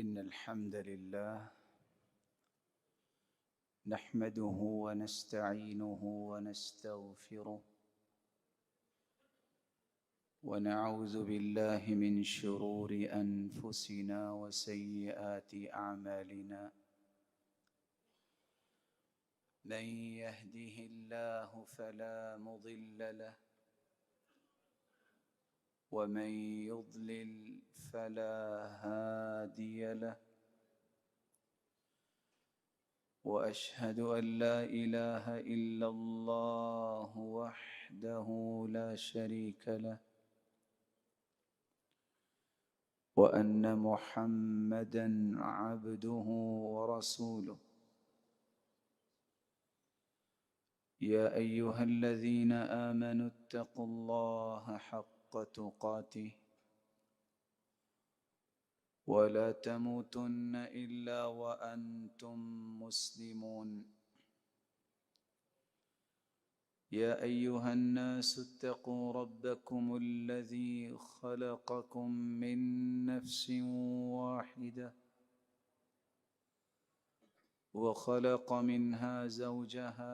إن الحمد لله نحمده ونستعينه ونستغفره ونعوذ بالله من شرور أنفسنا وسيئات أعمالنا من يهده الله فلا مضل له ومن يضلل فلا هادي له وأشهد أن لا إله إلا الله وحده لا شريك له وأن محمدًا عبده ورسوله يا أيها الذين آمنوا اتقوا الله حق تقاته ولا تموتن إلا وأنتم مسلمون يا أيها الناس اتقوا ربكم الذي خلقكم من نفس واحدة وخلق منها زوجها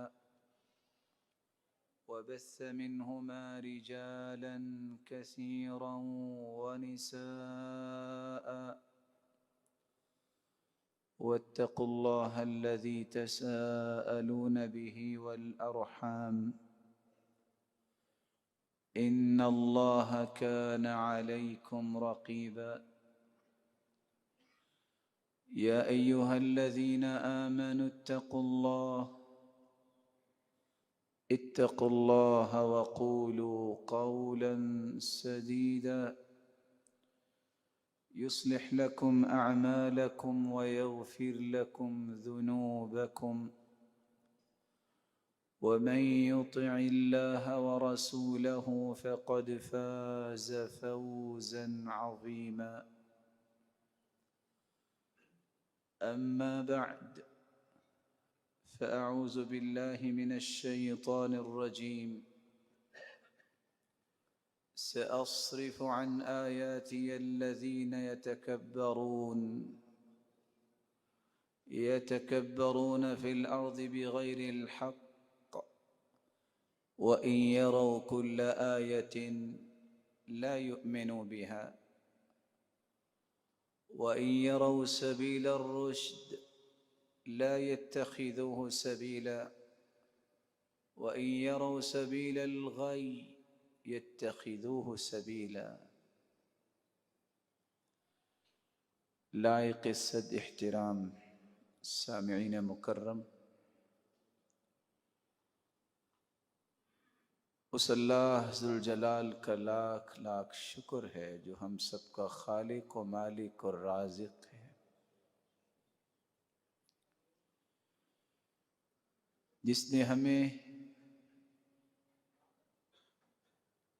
وبث منهما رجالا كثيرا ونساء واتقوا الله الذي تساءلون به والأرحام إن الله كان عليكم رقيبا يا أيها الذين آمنوا اتقوا الله وقولوا قولا سديدا يصلح لكم أعمالكم ويغفر لكم ذنوبكم ومن يطع الله ورسوله فقد فاز فوزا عظيما أما بعد فأعوذ بالله من الشيطان الرجيم سأصرف عن آياتي الذين يتكبرون في الأرض بغير الحق وإن يروا كل آية لا يؤمنوا بها وإن يروا سبيل الرشد لا يتخذوه سبيلا وإن يروا سبيل الغي يتخذوه سبيلا لائق الصد احترام سامعین مکرم، اس اللہ ذوالجلال کا لاکھ لاکھ شکر ہے جو ہم سب کا خالق و مالک اور رازق ہے، جس نے ہمیں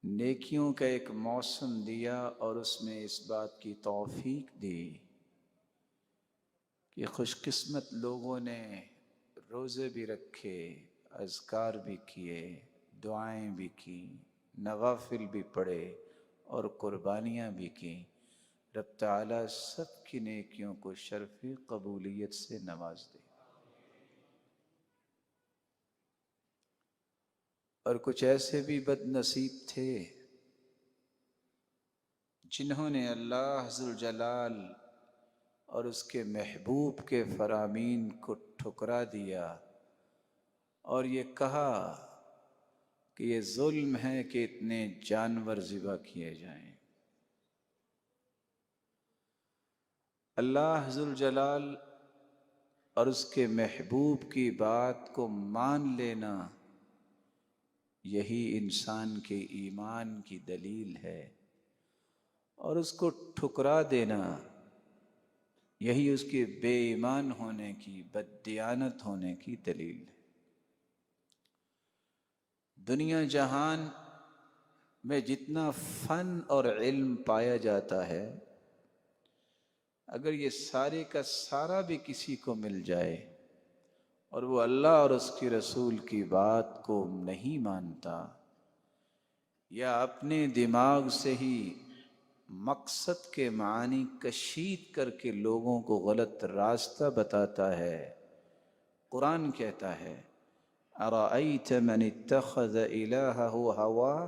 نیکیوں کا ایک موسم دیا اور اس میں اس بات کی توفیق دی کہ خوش قسمت لوگوں نے روزے بھی رکھے، اذکار بھی کیے، دعائیں بھی کی، نوافل بھی پڑھے اور قربانیاں بھی کی۔ رب تعالیٰ سب کی نیکیوں کو شرف قبولیت سے نواز دے۔ اور کچھ ایسے بھی بد نصیب تھے جنہوں نے اللہ ذوالجلال اور اس کے محبوب کے فرامین کو ٹھکرا دیا اور یہ کہا کہ یہ ظلم ہے کہ اتنے جانور ذبح کیے جائیں۔ اللہ ذوالجلال اور اس کے محبوب کی بات کو مان لینا، یہی انسان کے ایمان کی دلیل ہے، اور اس کو ٹھکرا دینا یہی اس کے بے ایمان ہونے کی، بددیانت ہونے کی دلیل ہے۔ دنیا جہان میں جتنا فن اور علم پایا جاتا ہے، اگر یہ سارے کا سارا بھی کسی کو مل جائے اور وہ اللہ اور اس کے رسول کی بات کو نہیں مانتا یا اپنے دماغ سے ہی مقصد کے معنی کشید کر کے لوگوں کو غلط راستہ بتاتا ہے۔ قرآن کہتا ہے اَرَأَيْتَ مَنِ اتَّخَذَ إِلَٰهَهُ هَوَاهُ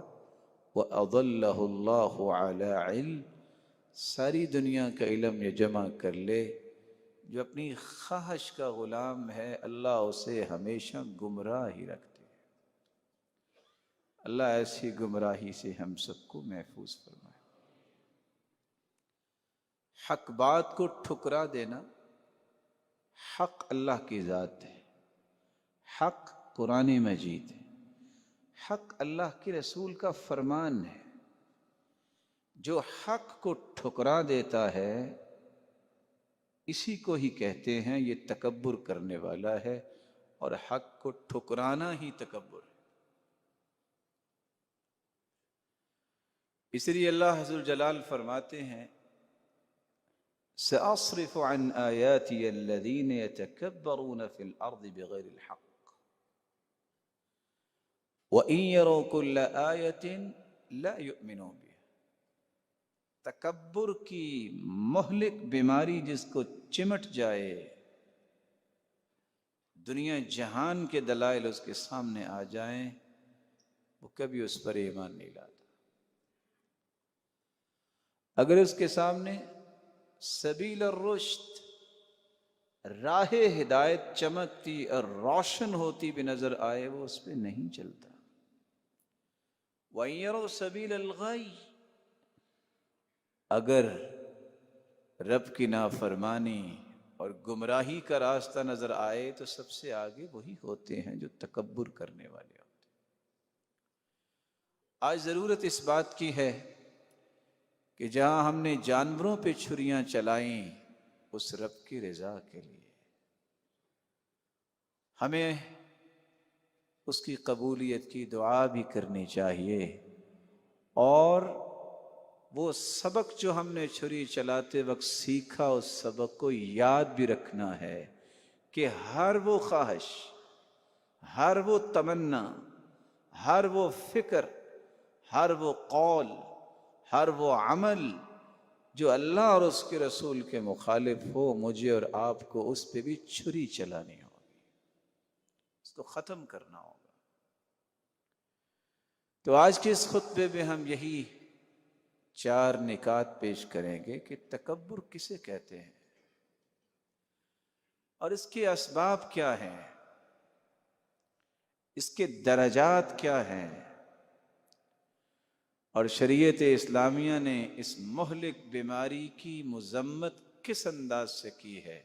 وَأَضَلَّهُ اللَّهُ عَلَىٰ عِلْمٍ، ساری دنیا کا علم یہ جمع کر لے، جو اپنی خواہش کا غلام ہے اللہ اسے ہمیشہ گمراہ ہی رکھتے ہیں۔ اللہ ایسی گمراہی سے ہم سب کو محفوظ فرمائے۔ حق بات کو ٹھکرا دینا، حق اللہ کی ذات ہے، حق قرآن مجید ہے، حق اللہ کے رسول کا فرمان ہے۔ جو حق کو ٹھکرا دیتا ہے اسی کو ہی کہتے ہیں یہ تکبر کرنے والا ہے، اور حق کو ٹھکرانا ہی تکبر ہے۔ اس لیے اللہ عز وجل فرماتے ہیں سأصرف عن آياتي الذين يتكبرون في الأرض بغير الحق وإن يروا كل آية لا يؤمنوا بها۔ تکبر کی مہلک بیماری جس کو چمٹ جائے، دنیا جہان کے دلائل اس کے سامنے آ جائیں، وہ کبھی اس پر ایمان نہیں لاتا۔ اگر اس کے سامنے سبیل الرشد، راہ ہدایت چمکتی اور روشن ہوتی بھی نظر آئے، وہ اس پہ نہیں چلتا۔ وَإِن يَرَوْا سَبِيلَ الْغَيِّ، اگر رب کی نافرمانی اور گمراہی کا راستہ نظر آئے تو سب سے آگے وہی ہوتے ہیں جو تکبر کرنے والے ہوتے ہیں۔ آج ضرورت اس بات کی ہے کہ جہاں ہم نے جانوروں پہ چھریاں چلائیں اس رب کی رضا کے لیے، ہمیں اس کی قبولیت کی دعا بھی کرنی چاہیے، اور وہ سبق جو ہم نے چھری چلاتے وقت سیکھا اس سبق کو یاد بھی رکھنا ہے کہ ہر وہ خواہش، ہر وہ تمنا، ہر وہ فکر، ہر وہ قول، ہر وہ عمل جو اللہ اور اس کے رسول کے مخالف ہو، مجھے اور آپ کو اس پہ بھی چھری چلانی ہوگی، اس کو ختم کرنا ہوگا۔ تو آج کے اس خطبے میں ہم یہی 4 نکات پیش کریں گے کہ تکبر کسے کہتے ہیں اور اس کے اسباب کیا ہیں، اس کے درجات کیا ہیں، اور شریعت اسلامیہ نے اس مہلک بیماری کی مذمت کس انداز سے کی ہے،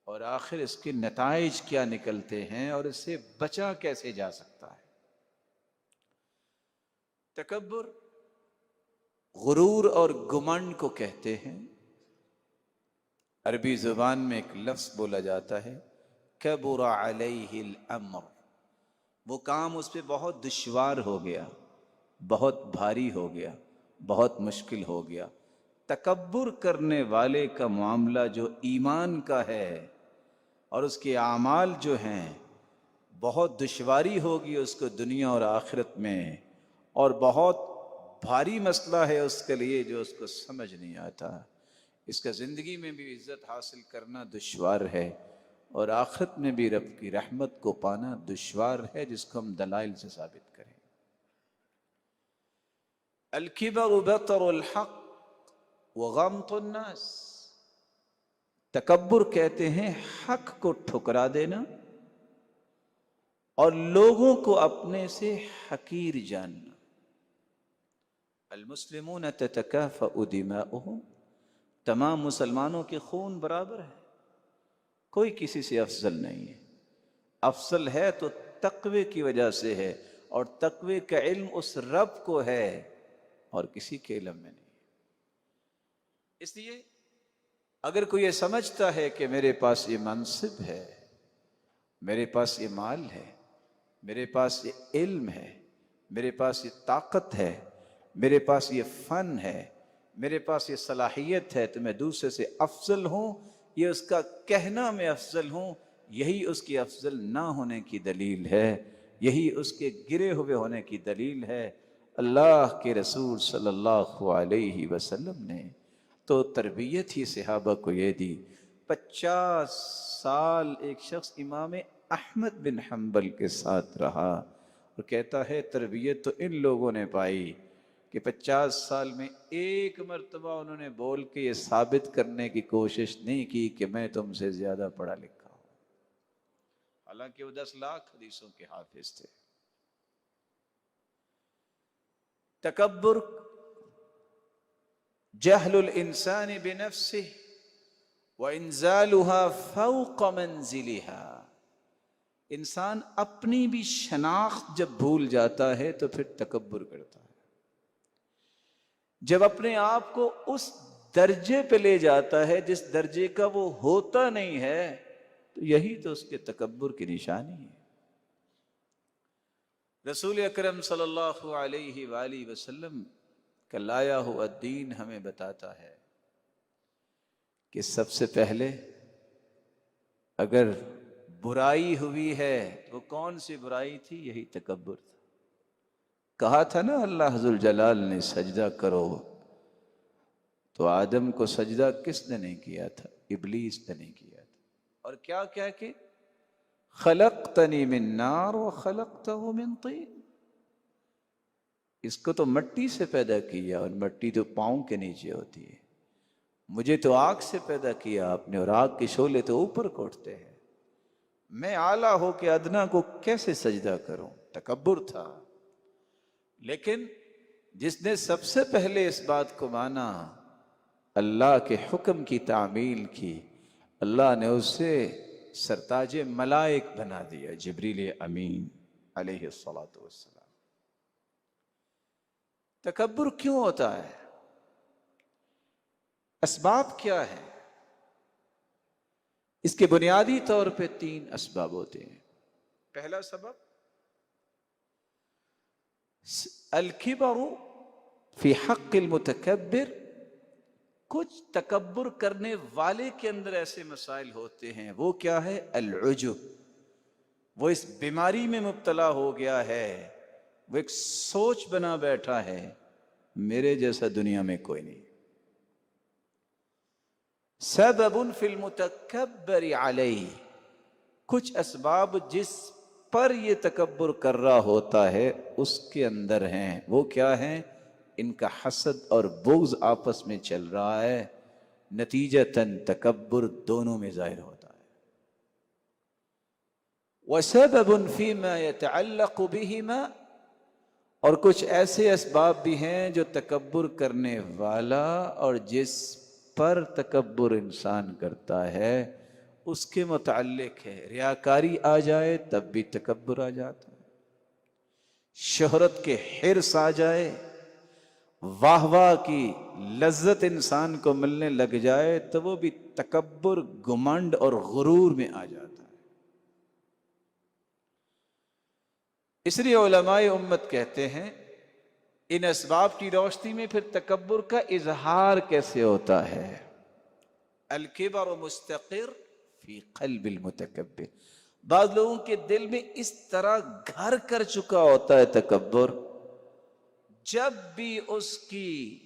اور آخر اس کے نتائج کیا نکلتے ہیں، اور اس سے بچا کیسے جا سکتا ہے۔ تکبر غرور اور گمنڈ کو کہتے ہیں۔ عربی زبان میں ایک لفظ بولا جاتا ہے کبر علیہ الامر، وہ کام اس پہ بہت دشوار ہو گیا، بہت بھاری ہو گیا، بہت مشکل ہو گیا۔ تکبر کرنے والے کا معاملہ جو ایمان کا ہے اور اس کے اعمال جو ہیں بہت دشواری ہوگی اس کو دنیا اور آخرت میں، اور بہت بھاری مسئلہ ہے اس کے لیے جو اس کو سمجھ نہیں آتا۔ اس کا زندگی میں بھی عزت حاصل کرنا دشوار ہے، اور آخرت میں بھی رب کی رحمت کو پانا دشوار ہے، جس کو ہم دلائل سے ثابت کریں۔ الکبر بطر الحق وغمط الناس، تکبر کہتے ہیں حق کو ٹھکرا دینا اور لوگوں کو اپنے سے حقیر جاننا۔ المسلمون تتکافأ دماؤہم، تمام مسلمانوں کے خون برابر ہے، کوئی کسی سے افضل نہیں ہے۔ افضل ہے تو تقوی کی وجہ سے ہے، اور تقوی کا علم اس رب کو ہے اور کسی کے علم میں نہیں۔ اس لیے اگر کوئی یہ سمجھتا ہے کہ میرے پاس یہ منصب ہے، میرے پاس یہ مال ہے، میرے پاس یہ علم ہے، میرے پاس یہ طاقت ہے، میرے پاس یہ فن ہے، میرے پاس یہ صلاحیت ہے، تو میں دوسرے سے افضل ہوں، یہ اس کا کہنا میں افضل ہوں، یہی اس کی افضل نہ ہونے کی دلیل ہے، یہی اس کے گرے ہوئے ہونے کی دلیل ہے۔ اللہ کے رسول صلی اللہ علیہ وسلم نے تو تربیت ہی صحابہ کو یہ دی. 50 سال ایک شخص امام احمد بن حنبل کے ساتھ رہا اور کہتا ہے تربیت تو ان لوگوں نے پائی کہ 50 سال میں ایک مرتبہ انہوں نے بول کے یہ ثابت کرنے کی کوشش نہیں کی کہ میں تم سے زیادہ پڑھا لکھا ہوں، حالانکہ وہ 10 لاکھ حدیثوں کے حافظ تھے. تکبر جہل الانسان بنفسه وانزالها فوق منزلها. انسان اپنی بھی شناخت جب بھول جاتا ہے تو پھر تکبر کرتا ہے. جب اپنے آپ کو اس درجے پہ لے جاتا ہے جس درجے کا وہ ہوتا نہیں ہے تو یہی تو اس کے تکبر کی نشانی ہے. رسول اکرم صلی اللہ علیہ وآلہ وسلم کا لایا ہوا دین ہمیں بتاتا ہے کہ سب سے پہلے اگر برائی ہوئی ہے تو کون سی برائی تھی؟ یہی تکبر تھا. کہا تھا نا اللہ ذوالجلال نے سجدہ کرو، تو آدم کو سجدہ کس نے نہیں کیا تھا؟ ابلیس نے نہیں کیا تھا. اور کیا کیا کہ خلقتنی من نار وخلقتہ من طین. اس کو تو مٹی سے پیدا کیا اور مٹی تو پاؤں کے نیچے ہوتی ہے. مجھے تو آگ سے پیدا کیا آپ نے اور آگ کے شعلے تو اوپر کو اٹھتے ہیں. میں اعلیٰ ہو کے ادنا کو کیسے سجدہ کروں؟ تکبر تھا. لیکن جس نے سب سے پہلے اس بات کو مانا، اللہ کے حکم کی تعمیل کی، اللہ نے اسے سرتاج ملائک بنا دیا، جبریل امین علیہ الصلاۃ والسلام. تکبر کیوں ہوتا ہے؟ اسباب کیا ہے؟ اس کے بنیادی طور پہ 3 اسباب ہوتے ہیں. پہلا سبب الکبر فی حق المتکبر. کچھ تکبر کرنے والے کے اندر ایسے مسائل ہوتے ہیں. وہ کیا ہے؟ العجب. وہ اس بیماری میں مبتلا ہو گیا ہے، وہ ایک سوچ بنا بیٹھا ہے میرے جیسا دنیا میں کوئی نہیں. سبب فی المتکبر علیہ. کچھ اسباب جس پر یہ تکبر کر رہا ہوتا ہے اس کے اندر ہیں. وہ کیا ہیں؟ ان کا حسد اور بغض آپس میں چل رہا ہے، نتیجتاً تکبر دونوں میں ظاہر ہوتا ہے. وسبب فیما یتعلق بہما. اور کچھ ایسے اسباب بھی ہیں جو تکبر کرنے والا اور جس پر تکبر انسان کرتا ہے اس کے متعلق ہے. ریاکاری آ جائے تب بھی تکبر آ جاتا ہے. شہرت کے حرص آ جائے، واہ واہ کی لذت انسان کو ملنے لگ جائے تو وہ بھی تکبر، گمنڈ اور غرور میں آ جاتا ہے. اس لیے علماء امت کہتے ہیں ان اسباب کی روشنی میں پھر تکبر کا اظہار کیسے ہوتا ہے؟ الکبر مستقر فی قلب المتکبر. بعض لوگوں کے دل میں اس طرح گھر کر چکا ہوتا ہے تکبر، جب بھی اس کی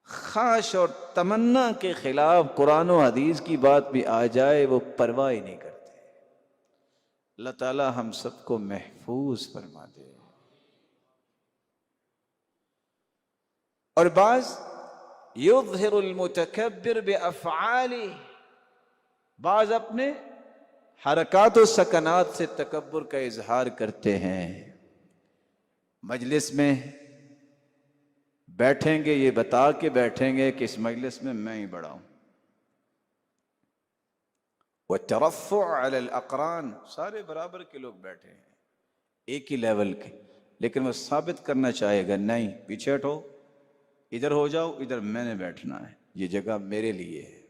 خواہش اور تمنا کے خلاف قرآن و حدیث کی بات بھی آ جائے وہ پرواہ ہی نہیں کرتے. اللہ تعالی ہم سب کو محفوظ فرما دے. اور بعض یظہر المتکبر بافعالی، بعض اپنے حرکات و سکنات سے تکبر کا اظہار کرتے ہیں. مجلس میں بیٹھیں گے یہ بتا کے بیٹھیں گے کہ اس مجلس میں میں ہی بڑا ہوں. والترفع علی الاقران، سارے برابر کے لوگ بیٹھے ہیں ایک ہی لیول کے، لیکن وہ ثابت کرنا چاہے گا نہیں پیچھے ہٹو، ادھر ہو جاؤ، ادھر میں نے بیٹھنا ہے، یہ جگہ میرے لیے ہے.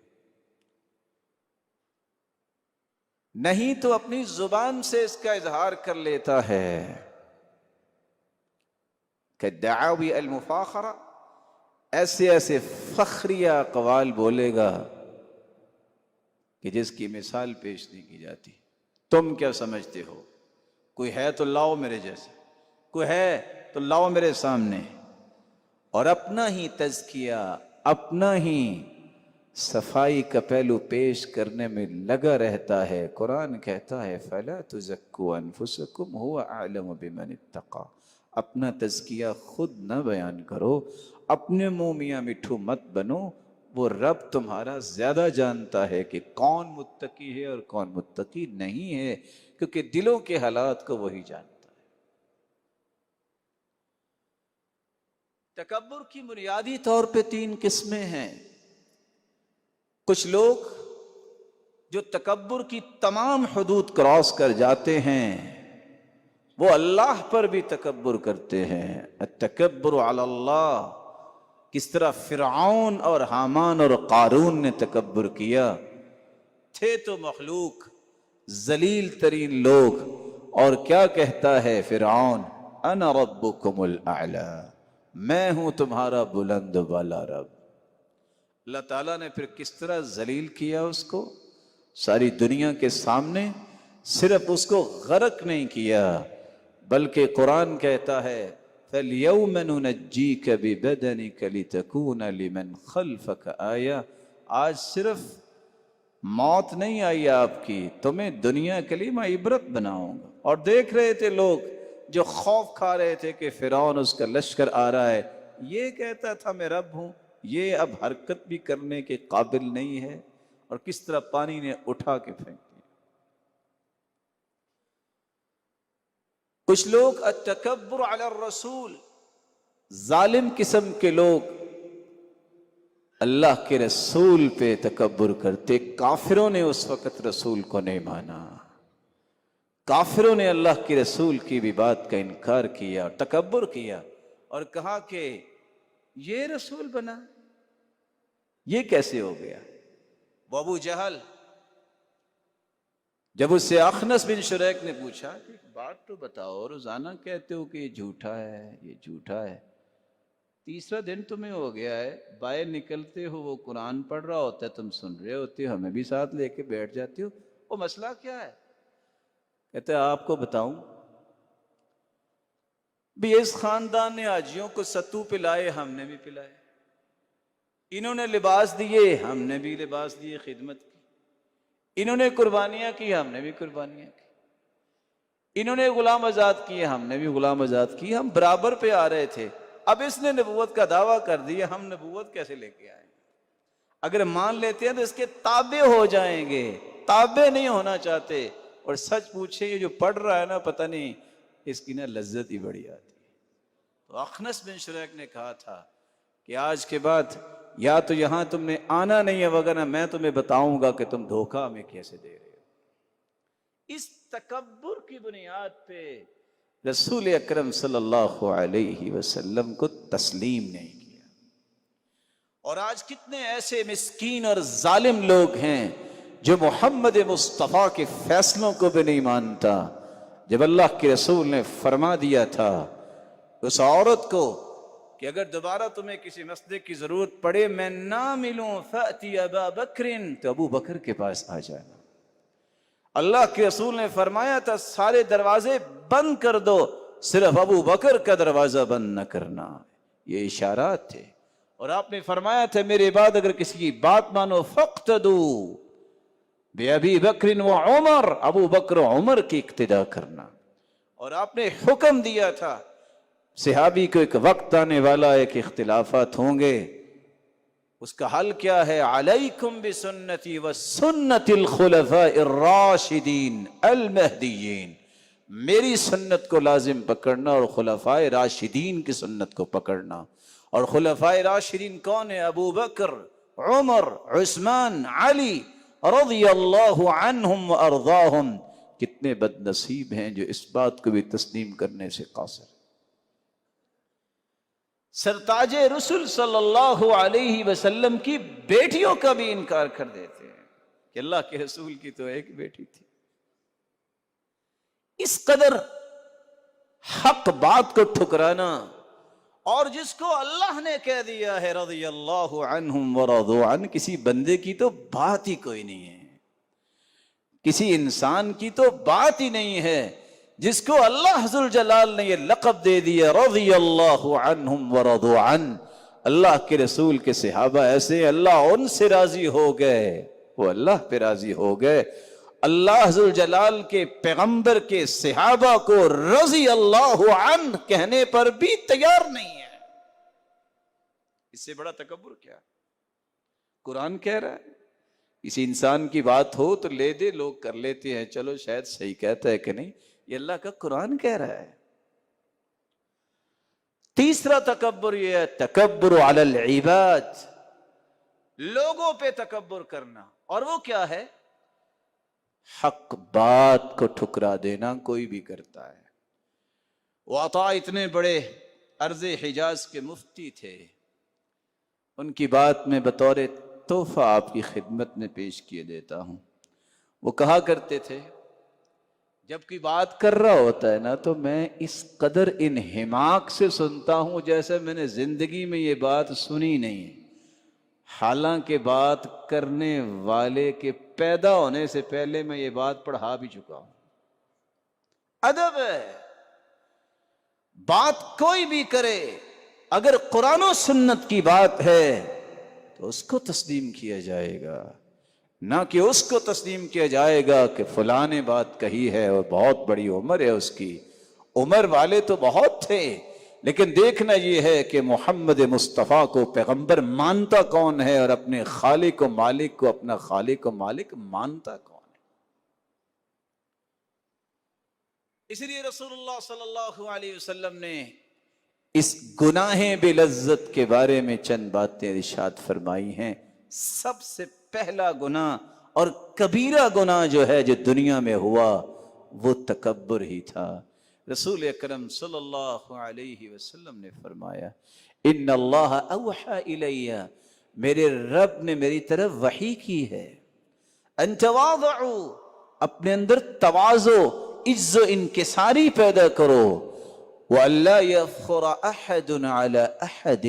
نہیں تو اپنی زبان سے اس کا اظہار کر لیتا ہے. کالدعاوی المفاخرہ، ایسے ایسے فخریہ اقوال بولے گا کہ جس کی مثال پیش نہیں کی جاتی. تم کیا سمجھتے ہو؟ کوئی ہے تو لاؤ میرے جیسے، کوئی ہے تو لاؤ میرے سامنے، اور اپنا ہی تزکیہ، اپنا ہی صفائی کا پہلو پیش کرنے میں لگا رہتا ہے۔ قرآن کہتا ہے فَلَا تُزَكُّوا أَنفُسَكُمْ هُوَ أَعْلَمُ بِمَنِ اتَّقَى۔ اپنا تزکیہ خود نہ بیان کرو، اپنے منہ میاں مٹھو مت بنو، وہ رب تمہارا زیادہ جانتا ہے کہ کون متقی ہے اور کون متقی نہیں ہے، کیونکہ دلوں کے حالات کو وہی جانتا ہے۔ تکبر کی بنیادی طور پہ 3 قسمیں ہیں۔ کچھ لوگ جو تکبر کی تمام حدود کراس کر جاتے ہیں، وہ اللہ پر بھی تکبر کرتے ہیں۔ التکبر علی اللہ، کس طرح فرعون اور حامان اور قارون نے تکبر کیا، تھے تو مخلوق ذلیل ترین لوگ، اور کیا کہتا ہے فرعون، انا ربکم الاعلی، میں ہوں تمہارا بلند والا رب۔ اللہ تعالیٰ نے پھر کس طرح ذلیل کیا اس کو ساری دنیا کے سامنے، صرف اس کو غرق نہیں کیا بلکہ قرآن کہتا ہے فَالْيَوْمَ نُنَجِّيكَ بِبَدَنِكَ لِتَكُونَ لِمَنْ خَلْفَكَ آیَةً، آج صرف موت نہیں آئی آپ کی، تمہیں دنیا کے لیے میں عبرت بناؤں گا۔ اور دیکھ رہے تھے لوگ جو خوف کھا رہے تھے کہ فرعون اس کا لشکر آ رہا ہے، یہ کہتا تھا میں رب ہوں، یہ اب حرکت بھی کرنے کے قابل نہیں ہے، اور کس طرح پانی نے اٹھا کے پھینک دیا۔ کچھ لوگ التکبر علی الرسول، ظالم قسم کے لوگ اللہ کے رسول پہ تکبر کرتے۔ کافروں نے اس وقت رسول کو نہیں مانا، کافروں نے اللہ کے رسول کی بھی بات کا انکار کیا اور تکبر کیا، اور کہا کہ یہ رسول بنا، یہ کیسے ہو گیا؟ وہ ابو جہل جب اس سے اخنس بن شریک نے پوچھا کہ ایک بات تو بتاؤ، روزانہ کہتے ہو کہ یہ جھوٹا ہے، یہ جھوٹا ہے، تیسرا دن تمہیں ہو گیا ہے، باہر نکلتے ہو وہ قرآن پڑھ رہا ہوتا ہے، تم سن رہے ہوتے ہو، ہمیں بھی ساتھ لے کے بیٹھ جاتے ہو، وہ مسئلہ کیا ہے؟ کہتے ہیں آپ کو بتاؤں بھی، اس خاندان نے حاجیوں کو ستو پلائے، ہم نے بھی پلائے، انہوں نے لباس دیے، ہم نے بھی لباس دیے، خدمت کی، انہوں نے قربانیاں کی، ہم نے بھی قربانیاں کی، انہوں نے غلام آزاد کیے، ہم نے بھی غلام آزاد کی، ہم برابر پہ آ رہے تھے، اب اس نے نبوت کا دعویٰ کر دیا، ہم نبوت کیسے لے کے آئیں گے؟ اگر مان لیتے ہیں تو اس کے تابع ہو جائیں گے، تابع نہیں ہونا چاہتے، اور سچ پوچھے یہ جو پڑھ رہا ہے نا، پتہ نہیں اس کی نا لذت ہی بڑی آتی ہے۔ تو اخنس بن شریک نے کہا تھا کہ آج کے بعد یا تو یہاں تم نے آنا نہیں ہے، وگرنہ میں تمہیں بتاؤں گا کہ تم دھوکہ ہمیں کیسے دے رہے ہو۔ اس تکبر کی بنیاد پہ رسول اکرم صلی اللہ علیہ وسلم کو تسلیم نہیں کیا۔ اور آج کتنے ایسے مسکین اور ظالم لوگ ہیں جو محمد مصطفیٰ کے فیصلوں کو بھی نہیں مانتا۔ جب اللہ کے رسول نے فرما دیا تھا اس عورت کو کہ اگر دوبارہ تمہیں کسی مسئلے کی ضرورت پڑے میں نہ ملوں فأتی ابا بکر، تو ابو بکر کے پاس آ جانا۔ اللہ کے رسول نے فرمایا تھا سارے دروازے بند کر دو، صرف ابو بکر کا دروازہ بند نہ کرنا، یہ اشارات تھے۔ اور آپ نے فرمایا تھا میرے بعد اگر کسی کی بات مانو فاقتدوا بأبی بکر و عمر، ابو بکر و عمر کی اقتداء کرنا۔ اور آپ نے حکم دیا تھا صحابی کو ایک وقت آنے والا ہے کہ اختلافات ہوں گے، اس کا حل کیا ہے؟ علیکم بسنتی وسنت الخلفاء الراشدین المہدیین، میری سنت کو لازم پکڑنا اور خلفاء راشدین کی سنت کو پکڑنا۔ اور خلفاء راشدین کون ہیں؟ ابو بکر، عمر، عثمان، علی رضی اللہ عنہم وارضاہم۔ کتنے بد نصیب ہیں جو اس بات کو بھی تسلیم کرنے سے قاصر۔ سرتاج رسول صلی اللہ علیہ وسلم کی بیٹیوں کا بھی انکار کر دیتے ہیں کہ اللہ کے رسول کی تو ایک بیٹی تھی۔ اس قدر حق بات کو ٹھکرانا، اور جس کو اللہ نے کہہ دیا ہے رضی اللہ عنہم ورضوا عنہ، کسی بندے کی تو بات ہی کوئی نہیں ہے، کسی انسان کی تو بات ہی نہیں ہے جس کو اللہ ذو الجلال نے یہ لقب دے دیا رضی اللہ عنہم ورضوا عنہ، اللہ کے رسول کے صحابہ ایسے اللہ ان سے راضی ہو گئے، وہ اللہ پہ راضی ہو گئے۔ اللہ ذو الجلال کے پیغمبر کے صحابہ کو رضی اللہ عنہ کہنے پر بھی تیار نہیں ہے۔ اس سے بڑا تکبر کیا؟ قرآن کہہ رہا ہے، کسی انسان کی بات ہو تو لے دے، لوگ کر لیتے ہیں، چلو شاید صحیح کہتا ہے کہ نہیں، یہ اللہ کا قرآن کہہ رہا ہے۔ تیسرا تکبر یہ ہے تکبر علی العباد، لوگوں پہ تکبر کرنا، اور وہ کیا ہے؟ حق بات کو ٹھکرا دینا، کوئی بھی کرتا ہے۔ وہ عطا اتنے بڑے ارض حجاز کے مفتی تھے، ان کی بات میں بطور تحفہ آپ کی خدمت میں پیش کیے دیتا ہوں۔ وہ کہا کرتے تھے جب کوئی بات کر رہا ہوتا ہے نا تو میں اس قدر انہماک سے سنتا ہوں جیسے میں نے زندگی میں یہ بات سنی نہیں، حالانکہ بات کرنے والے کے پیدا ہونے سے پہلے میں یہ بات پڑھا بھی چکا ہوں۔ ادب ہے، بات کوئی بھی کرے، اگر قرآن و سنت کی بات ہے تو اس کو تسلیم کیا جائے گا، نہ کہ اس کو تسلیم کیا جائے گا کہ فلاں نے بات کہی ہے اور بہت بڑی عمر ہے اس کی۔ عمر والے تو بہت تھے، لیکن دیکھنا یہ ہے کہ محمد مصطفیٰ کو پیغمبر مانتا کون ہے اور اپنے خالق و مالک کو اپنا خالق و مالک مانتا کون ہے۔ اس لیے رسول اللہ صلی اللہ علیہ وسلم نے اس گناہ بے لذت کے بارے میں چند باتیں ارشاد فرمائی ہیں۔ سب سے پہلا گناہ اور کبیرہ گناہ جو ہے جو دنیا میں ہوا وہ تکبر ہی تھا۔ رسول اکرم صلی اللہ علیہ وسلم نے فرمایا ان اللہ اوحى الی، میرے رب نے میری طرف وحی کی ہے، ان تواضعوا، اپنے اندر تواضع، عز و انکساری پیدا کرو، وَأَلَّا يَفْخُرَ أَحَدٌ عَلَىٰ أَحَدٍ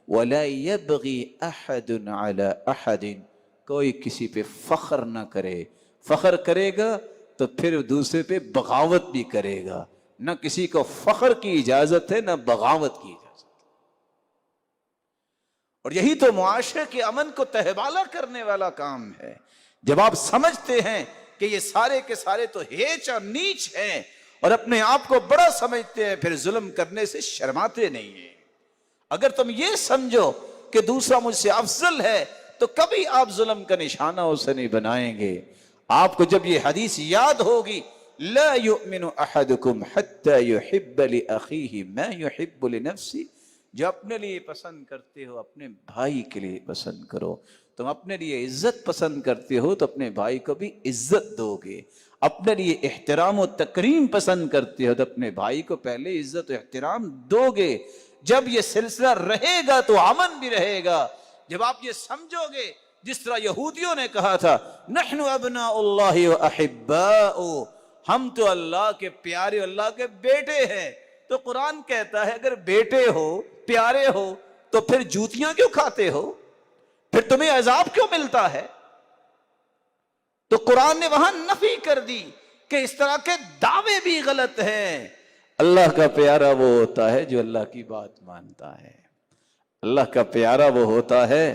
وَلَا يَبْغِي أَحَدٌ عَلَىٰ أَحَدٍ، کوئی کسی پہ فخر نہ کرے، فخر کرے گا تو پھر دوسرے پہ بغاوت بھی کرے گا، نہ کسی کو فخر کی اجازت ہے نہ بغاوت کی اجازت۔ اور یہی تو معاشرے کے امن کو تہبالہ کرنے والا کام ہے۔ جب آپ سمجھتے ہیں کہ یہ سارے کے سارے تو ہیچ اور نیچ ہیں اور اپنے آپ کو بڑا سمجھتے ہیں، پھر ظلم کرنے سے شرماتے نہیں ہیں۔ اگر تم یہ سمجھو کہ دوسرا مجھ سے افضل ہے تو کبھی آپ ظلم کا نشانہ اسے نہیں بنائیں گے۔ آپ کو جب یہ حدیث یاد ہوگی لا یؤمن احدکم حتی یحب لأخیہ ما یحب لنفسی، جو اپنے لیے پسند کرتے ہو اپنے بھائی کے لیے پسند کرو۔ تم اپنے لیے عزت پسند کرتے ہو تو اپنے بھائی کو بھی عزت دو گے، اپنے لیے احترام و تکریم پسند کرتے ہو تو اپنے بھائی کو پہلے عزت و احترام دو گے۔ جب یہ سلسلہ رہے گا تو امن بھی رہے گا۔ جب آپ یہ سمجھو گے جس طرح یہودیوں نے کہا تھا نحن ابناء اللہ و احباؤ، ہم تو اللہ کے پیارے، اللہ کے بیٹے ہیں، تو قرآن کہتا ہے اگر بیٹے ہو، پیارے ہو، تو پھر جوتیاں کیوں کھاتے ہو؟ پھر تمہیں عذاب کیوں ملتا ہے؟ تو قرآن نے وہاں نفی کر دی کہ اس طرح کے دعوے بھی غلط ہیں۔ اللہ کا پیارا وہ ہوتا ہے جو اللہ کی بات مانتا ہے۔ اللہ کا پیارا وہ ہوتا ہے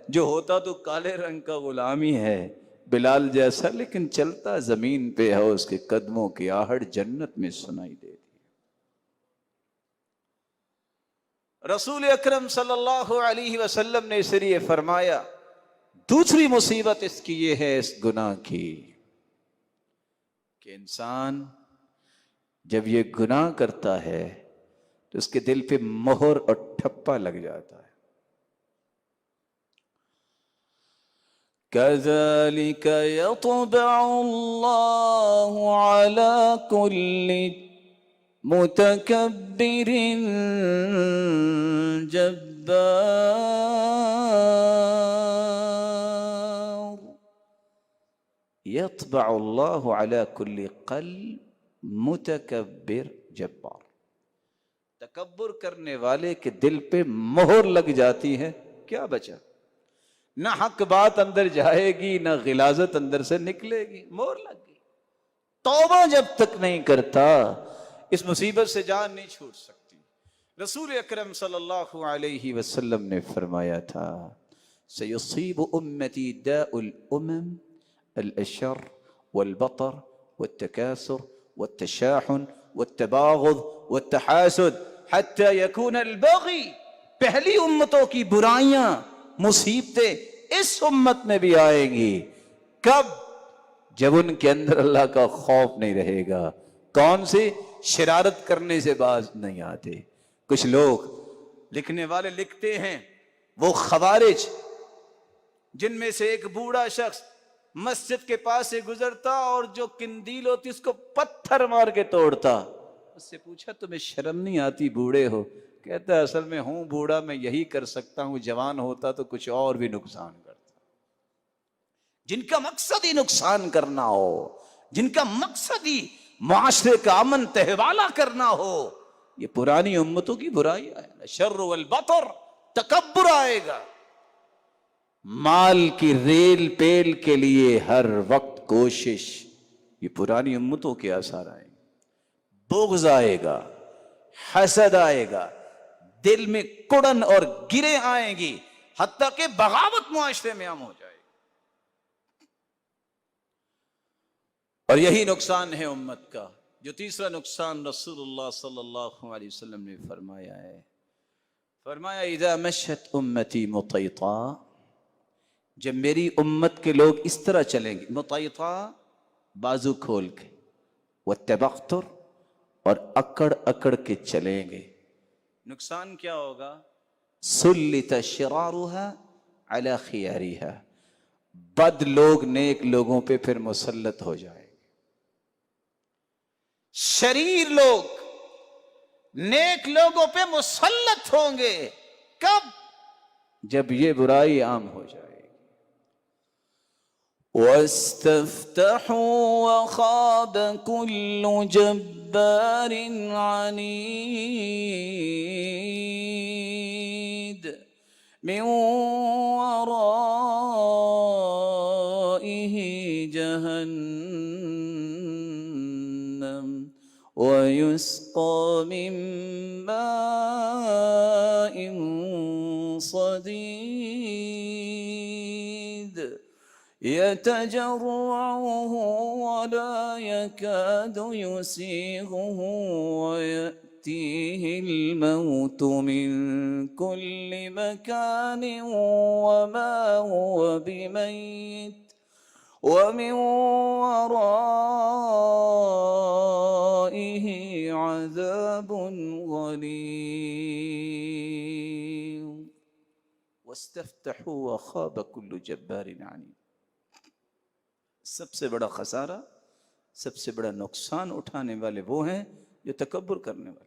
جو ہوتا تو کالے رنگ کا غلامی ہے بلال جیسا، لیکن چلتا زمین پہ ہے، اس کے قدموں کی آہٹ جنت میں سنائی دیتی۔ رسول اکرم صلی اللہ علیہ وسلم نے اس لیے فرمایا دوسری مصیبت اس کی یہ ہے، اس گناہ کی، کہ انسان جب یہ گناہ کرتا ہے تو اس کے دل پہ مہر اور ٹھپا لگ جاتا ہے۔ كَذَلِكَ يَطْبَعُ اللَّهُ عَلَى كُلِّ متکبر جبار، یطبع اللہ علی کل قلب متکبر جبار، تکبر کرنے والے کے دل پہ مہر لگ جاتی ہے، کیا بچا؟ نہ حق بات اندر جائے گی، نہ غلاظت اندر سے نکلے گی، مہر لگ گئی۔ توبہ جب تک نہیں کرتا اس مصیبت سے جان نہیں چھوٹ سکتی. رسول اکرم صلی اللہ علیہ وسلم نے فرمایا تھا سیصیب امتی داء الامم الاشر والبطر والتكاثر والتشاحن والتباغض والتحاسد حتى يكون البغي. پہلی امتوں کی برائیاں مصیبتیں اس امت میں بھی آئیں گی. کب؟ جب ان کے اندر اللہ کا خوف نہیں رہے گا. کون سی؟ شرارت کرنے سے باز نہیں آتے. کچھ لوگ لکھنے والے لکھتے ہیں وہ خوارج جن میں سے ایک بوڑھا شخص مسجد کے پاس سے گزرتا اور جو قندیل ہوتی اس کو پتھر مار کے توڑتا. اس سے پوچھا تمہیں شرم نہیں آتی؟ بوڑھے ہو. کہتا ہے اصل میں ہوں بوڑھا، میں یہی کر سکتا ہوں، جوان ہوتا تو کچھ اور بھی نقصان کرتا. جن کا مقصد ہی نقصان کرنا ہو، جن کا مقصد ہی معاشرے کا امن تہوالا کرنا ہو، یہ پرانی امتوں کی برائی ہے. شر والبطر، تکبر آئے گا. مال کی ریل پیل کے لیے ہر وقت کوشش، یہ پرانی امتوں کے آثار آئیں گے. بغض آئے گا، حسد آئے گا، دل میں کڑن اور گرے آئیں گی، حتیٰ کہ بغاوت معاشرے میں عام ہو جائے گی. اور یہی نقصان ہے امت کا. جو تیسرا نقصان رسول اللہ صلی اللہ علیہ وسلم نے فرمایا ہے، فرمایا اذا مشت امتی مطیطا، جب میری امت کے لوگ اس طرح چلیں گے، مطیطا بازو کھول کے، والتبختر اور اکڑ اکڑ کے چلیں گے، نقصان کیا ہوگا؟ سلط شرارها علی خیارها، بد لوگ نیک لوگوں پہ پھر مسلط ہو جائیں گے. شریر لوگ نیک لوگوں پہ مسلط ہوں گے. کب؟ جب یہ برائی عام ہو جائے. وَاسْتَفْتَحُوا وَخَابَ كُلُّ جَبَّارٍ عَنِيدٍ مِّن وَرَائِهِ جَهَنَّمُ وَيُسْقَىٰ مِن مَّاءٍ صَدِيدٍ يتجرعه ولا يكاد يسيغه ويأتيه الموت من كل مكان وما هو بميت ومن ورائه عذاب غليظ. واستفتحوا وخاب كل جبار عنيد. سب سے بڑا خسارہ، سب سے بڑا نقصان اٹھانے والے وہ ہیں جو تکبر کرنے والے.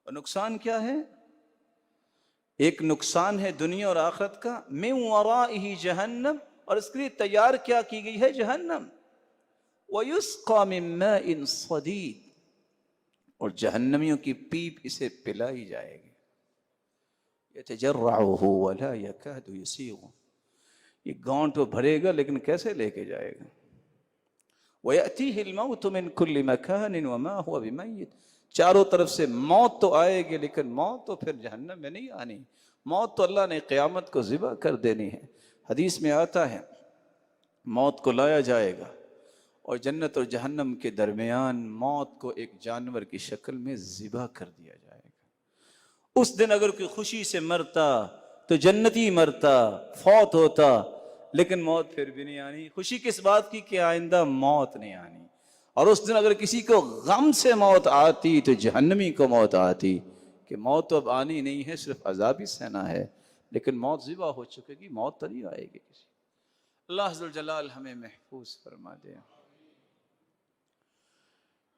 اور نقصان کیا ہے؟ ایک نقصان ہے دنیا اور آخرت کا، من ورائہ جہنم، اور اس کے لیے تیار کیا کی گئی ہے؟ جہنم. وَيُسْقَى مِن مَّاءٍ صَدِيدٍ، اور جہنمیوں کی پیپ اسے پلائی جائے گی. يَتَجَرَّعُهُ وَلَا يَكَادُ يُسِيغُهُ، یہ گانٹ وہ بھرے گا لیکن کیسے لے کے جائے گا. وَيَأْتِيهِ الْمَوْتُ مِنْ كُلِّ مَكَانٍ وَمَا هُوَ بِمَيِّتٍ، چاروں طرف سے موت تو آئے گی لیکن موت تو پھر جہنم میں نہیں آنی. موت تو اللہ نے قیامت کو ذبح کر دینی ہے. حدیث میں آتا ہے موت کو لایا جائے گا اور جنت اور جہنم کے درمیان موت کو ایک جانور کی شکل میں ذبح کر دیا جائے گا. اس دن اگر کوئی خوشی سے مرتا تو جنتی مرتا، فوت ہوتا، لیکن موت پھر بھی نہیں آنی. خوشی کس بات کی کہ آئندہ موت نہیں آنی. اور اس دن اگر کسی کو غم سے موت آتی تو جہنمی کو موت آتی کہ موت تو اب آنی نہیں ہے، صرف عذاب ہی سہنا ہے، لیکن موت ذبح ہو چکے گی، موت تو نہیں آئے گی کسی. اللہ ذوالجلال ہمیں محفوظ فرما دے.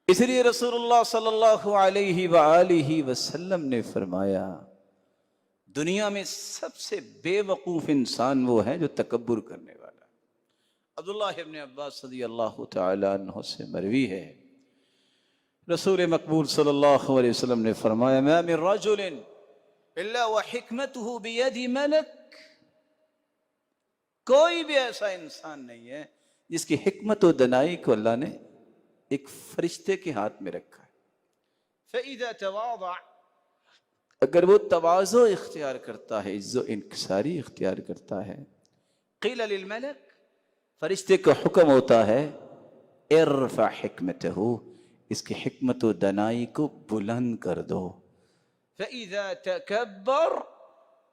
اس لیے رسول اللہ صلی اللہ علیہ وآلہ وسلم نے فرمایا دنیا میں سب سے بے وقوف انسان وہ ہے جو تکبر کرنے والا. عبداللہ ابن عباس رضی اللہ تعالی عنہ سے مروی ہے، رسول مقبول صلی اللہ علیہ وسلم نے فرمایا ما من رجل الا وحکمته بید ملک، کوئی بھی ایسا انسان نہیں ہے جس کی حکمت و دانائی کو اللہ نے ایک فرشتے کے ہاتھ میں رکھا ہے. فإذا تواضع اگر وہ تواضع اختیار کرتا ہے، عز و انکساری اختیار کرتا ہے، قيل للملك فرشتے کو حکم ہوتا ہے ارفع حکمتہ، اس کی حکمت و دانائی کو بلند کر دو. فإذا تكبر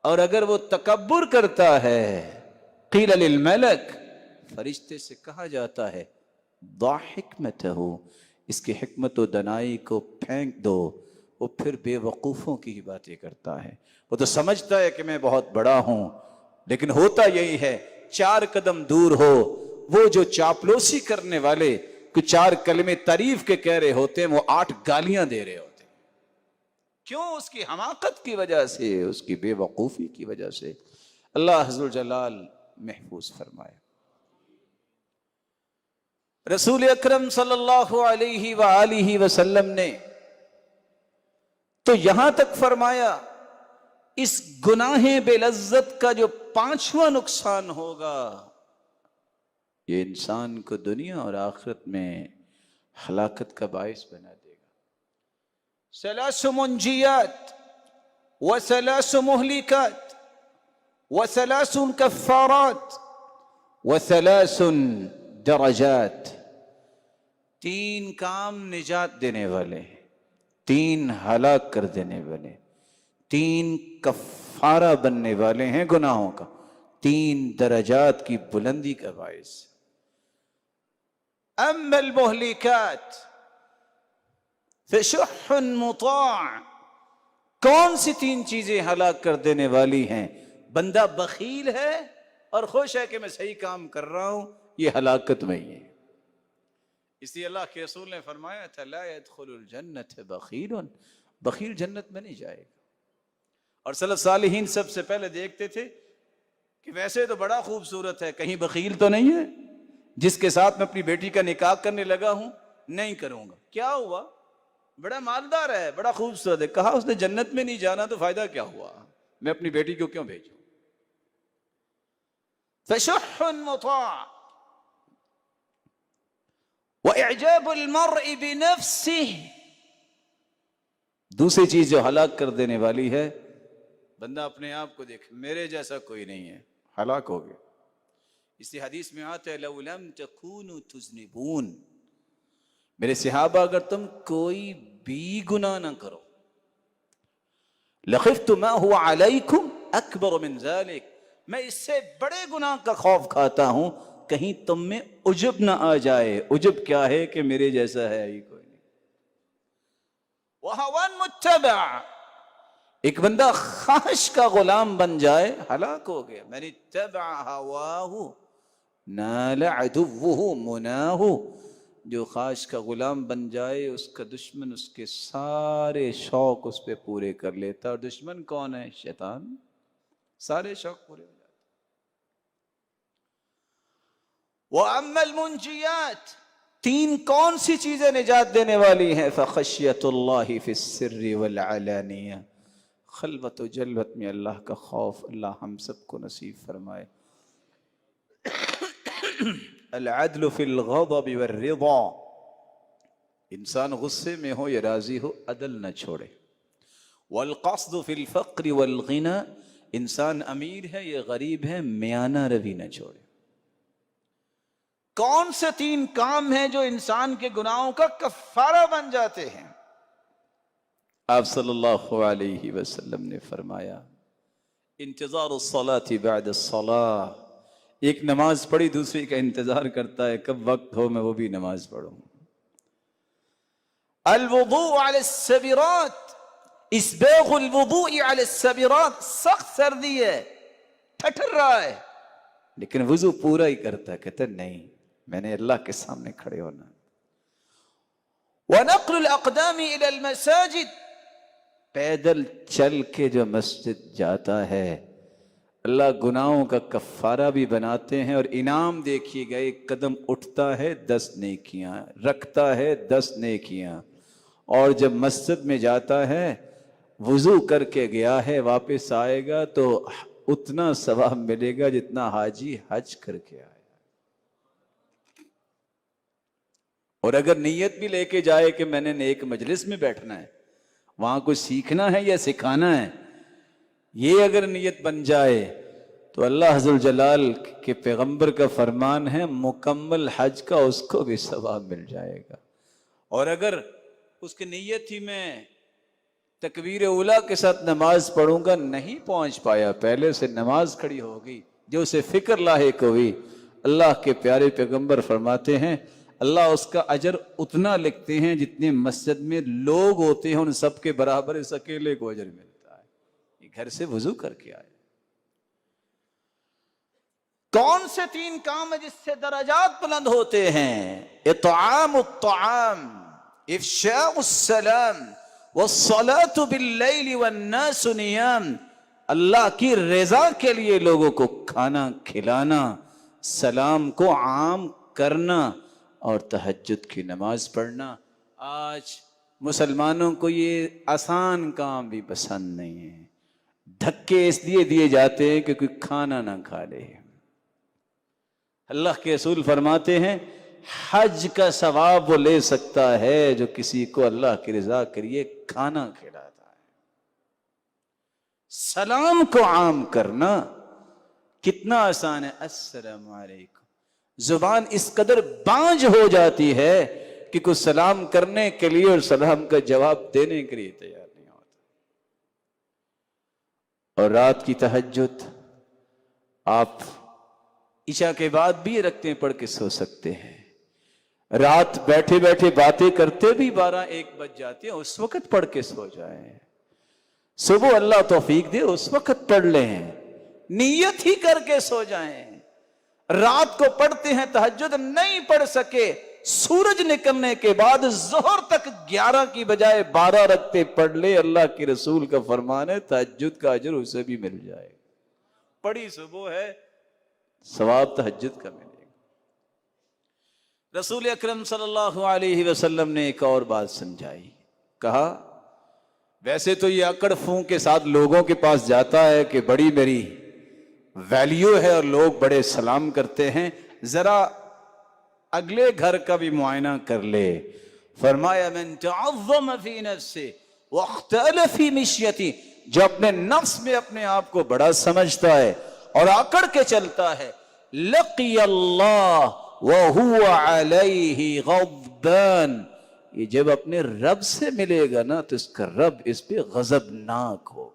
اور اگر وہ تکبر کرتا ہے، قیل للملک، فرشتے سے کہا جاتا ہے ضع حکمتہ، اس کی حکمت و دانائی کو پھینک دو. وہ پھر بے وقوفوں کی ہی باتیں کرتا ہے. وہ تو سمجھتا ہے کہ میں بہت بڑا ہوں، لیکن ہوتا یہی ہے 4 قدم دور ہو وہ جو چاپلوسی کرنے والے کچھ 4 کلمے تعریف کے کہہ رہے ہوتے ہیں، وہ 8 گالیاں دے رہے ہوتے ہیں. کیوں؟ اس کی حماقت کی وجہ سے، اس کی بے وقوفی کی وجہ سے. اللہ عز و جلال محفوظ فرمائے. رسول اکرم صلی اللہ علیہ وآلہ وسلم نے تو یہاں تک فرمایا اس گناہ بے لذت کا جو 5واں نقصان ہوگا، یہ انسان کو دنیا اور آخرت میں ہلاکت کا باعث بنا دے گا. 3 منجيات و3 مهلكات و3 كفارات و3 درجات، 3 کام نجات دینے والے، 3 ہلاک کر دینے والے، 3 کفارہ بننے والے ہیں گناہوں کا، 3 درجات کی بلندی کا باعث. أما المهلكات فشح مطاع. کون سی 3 چیزیں ہلاک کر دینے والی ہیں؟ بندہ بخیل ہے اور خوش ہے کہ میں صحیح کام کر رہا ہوں، یہ ہلاکت میں ہی ہے. اس لیے اللہ کے رسول نے فرمایا تھا لا يدخل الجنت بخیل، بخیل جنت میں نہیں جائے گا. اور سلف صالحین سب سے پہلے دیکھتے تھے کہ ویسے تو بڑا خوبصورت ہے، کہیں بخیل تو نہیں ہے. جس کے ساتھ میں اپنی بیٹی کا نکاح کرنے لگا ہوں نہیں کروں گا. کیا ہوا؟ بڑا مالدار ہے، بڑا خوبصورت ہے. کہا اس نے جنت میں نہیں جانا تو فائدہ کیا ہوا، میں اپنی بیٹی کو کیوں بھیجوں. فشح مطاع وإعجاب المرء بنفسه. دوسری چیز جو ہلاک کر دینے والی ہے، بندہ اپنے آپ کو دیکھ، میرے جیسا کوئی نہیں ہے، ہلاک ہو گیا. اسی حدیث میں آتا ہے لو لم تکونوا تذنبون، میرے صحابہ اگر تم کوئی بھی گناہ نہ کرو، لخفت ما هو علیکم اکبر من ذلک، میں اس سے بڑے گناہ کا خوف کھاتا ہوں کہیں تم میں عجب نہ آ جائے. عجب کیا ہے کہ میرے جیسا ہے ہی کوئی نہیں. وهوى متبع. ایک بندہ خواہش کا غلام بن جائے، ہلاک ہو گیا. من اتبع ہواہ نال عدوہ مناہ. جو خواہش کا غلام بن جائے اس کا دشمن اس کے سارے شوق اس پہ پورے کر لیتا. اور دشمن کون ہے؟ شیطان. سارے شوق پورے ہو جاتے. وأما المنجيات 3 کون سی چیزیں نجات دینے والی ہیں؟ فخشیت اللہ فی السر والعلانیہ، خلوت و جلوت میں اللہ کا خوف. اللہ ہم سب کو نصیب فرمائے. العدل فی الغضب والرضا، انسان غصے میں ہو یا راضی ہو عدل نہ چھوڑے. والقصد فی الفقر والغنى، انسان امیر ہے یا غریب ہے میانہ روی نہ چھوڑے. کون سے 3 کام ہیں جو انسان کے گناہوں کا کفارہ بن جاتے ہیں؟ آپ صلی اللہ علیہ وسلم نے فرمایا انتظار الصلاة بعد الصلاة، ایک نماز پڑھی دوسری کا انتظار کرتا ہے کب وقت ہو میں وہ بھی نماز پڑھوں. الوضوء على السبرات، اسباغ الوضوء على السبرات. سخت سردی ہے، ٹھٹر رہا ہے لیکن وضو پورا ہی کرتا ہے، کہتا ہے نہیں میں نے اللہ کے سامنے کھڑے ہونا. ونقل الاقدام الى المساجد، پیدل چل کے جو مسجد جاتا ہے اللہ گناہوں کا کفارہ بھی بناتے ہیں. اور انعام دیکھیے گا، ایک قدم اٹھتا ہے 10 نیکیاں، رکھتا ہے 10 نیکیاں. اور جب مسجد میں جاتا ہے وضو کر کے گیا ہے واپس آئے گا تو اتنا ثواب ملے گا جتنا حاجی حج کر کے آئے. اور اگر نیت بھی لے کے جائے کہ میں نے نیک مجلس میں بیٹھنا ہے، وہاں کچھ سیکھنا ہے یا سکھانا ہے، یہ اگر نیت بن جائے تو اللہ عز و جلال کے پیغمبر کا فرمان ہے مکمل حج کا اس کو بھی ثواب مل جائے گا۔ اور اگر اس کی نیت ہی میں تکبیر اولیٰ کے ساتھ نماز پڑھوں گا نہیں پہنچ پایا، پہلے سے نماز کھڑی ہو گئی، جو اسے فکر لاحق ہوئی، اللہ کے پیارے پیغمبر فرماتے ہیں اللہ اس کا اجر اتنا لکھتے ہیں جتنے مسجد میں لوگ ہوتے ہیں ان سب کے برابر اس اکیلے کو اجر ملتا ہے۔ یہ گھر سے وضو کر کے آئے۔ کون سے 3 کام ہیں جس سے درجات بلند ہوتے ہیں؟ اطعام الطعام، افشاء السلام، والصلاة باللیل والناس نیام، اللہ کی رضا کے لیے لوگوں کو کھانا کھلانا، سلام کو عام کرنا اور تہجد کی نماز پڑھنا۔ آج مسلمانوں کو یہ آسان کام بھی پسند نہیں ہے، دھکے اس لیے دیے جاتے ہیں کہ کوئی کھانا نہ کھا لے۔ اللہ کے رسول فرماتے ہیں حج کا ثواب وہ لے سکتا ہے جو کسی کو اللہ کی رضا کے لیے کھانا کھلاتا ہے۔ سلام کو عام کرنا کتنا آسان ہے، السلام علیکم۔ زبان اس قدر بانج ہو جاتی ہے کہ کوئی سلام کرنے کے لیے اور سلام کا جواب دینے کے لیے تیار نہیں ہوتا۔ اور رات کی تہجد آپ عشاء کے بعد بھی یہ رکھتے پڑھ کے سو سکتے ہیں۔ رات بیٹھے بیٹھے باتیں کرتے بھی 12-1 بج جاتے ہیں، اس وقت پڑھ کے سو جائیں۔ صبح اللہ توفیق دے اس وقت پڑھ لیں، نیت ہی کر کے سو جائیں۔ رات کو پڑھتے ہیں تہجد نہیں پڑھ سکے، سورج نکلنے کے بعد ظہر تک 11 کی بجائے 12 رکعتیں پڑھ لے، اللہ کے رسول کا فرمان ہے تہجد کا اجر اسے بھی مل جائے گا۔ پڑھی صبح ہے، ثواب تہجد کا ملے گا۔ رسول اکرم صلی اللہ علیہ وسلم نے ایک اور بات سمجھائی، کہا ویسے تو یہ اکڑ فون کے ساتھ لوگوں کے پاس جاتا ہے کہ بڑی میری ویلیو ہے اور لوگ بڑے سلام کرتے ہیں، ذرا اگلے گھر کا بھی معائنہ کر لے۔ فرمایا من تعظم فی نفسہ واختال فی مشیتی، جو اپنے نفس میں اپنے آپ کو بڑا سمجھتا ہے اور آکڑ کے چلتا ہے، لقی اللہ وہو علیہ غضبان، یہ جب اپنے رب سے ملے گا نا تو اس کا رب اس پہ غضبناک ہوگا،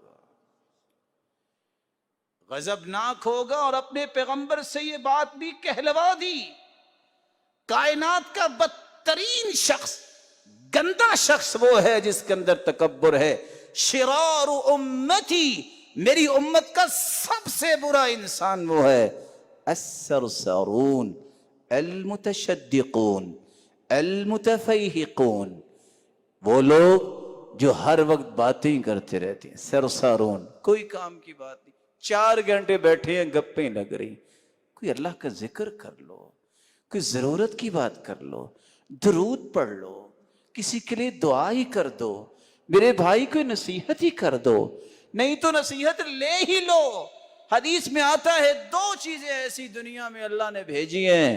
غضبناک ہوگا۔ اور اپنے پیغمبر سے یہ بات بھی کہلوا دی، کائنات کا بدترین شخص، گندا شخص وہ ہے جس کے اندر تکبر ہے۔ شرار امتی، میری امت کا سب سے برا انسان وہ ہے السرسارون المتشدقون المتفیہقون، وہ لوگ جو ہر وقت باتیں کرتے رہتے ہیں۔ سرسارون، کوئی کام کی بات نہیں، 4 گھنٹے بیٹھے ہیں گپیں لگ رہی، کوئی اللہ کا ذکر کر لو، کوئی ضرورت کی بات کر لو، درود پڑھ لو، کسی کے لیے دعا ہی کر دو، میرے بھائی کوئی نصیحت ہی کر دو، نہیں تو نصیحت لے ہی لو۔ حدیث میں آتا ہے 2 چیزیں ایسی دنیا میں اللہ نے بھیجی ہیں،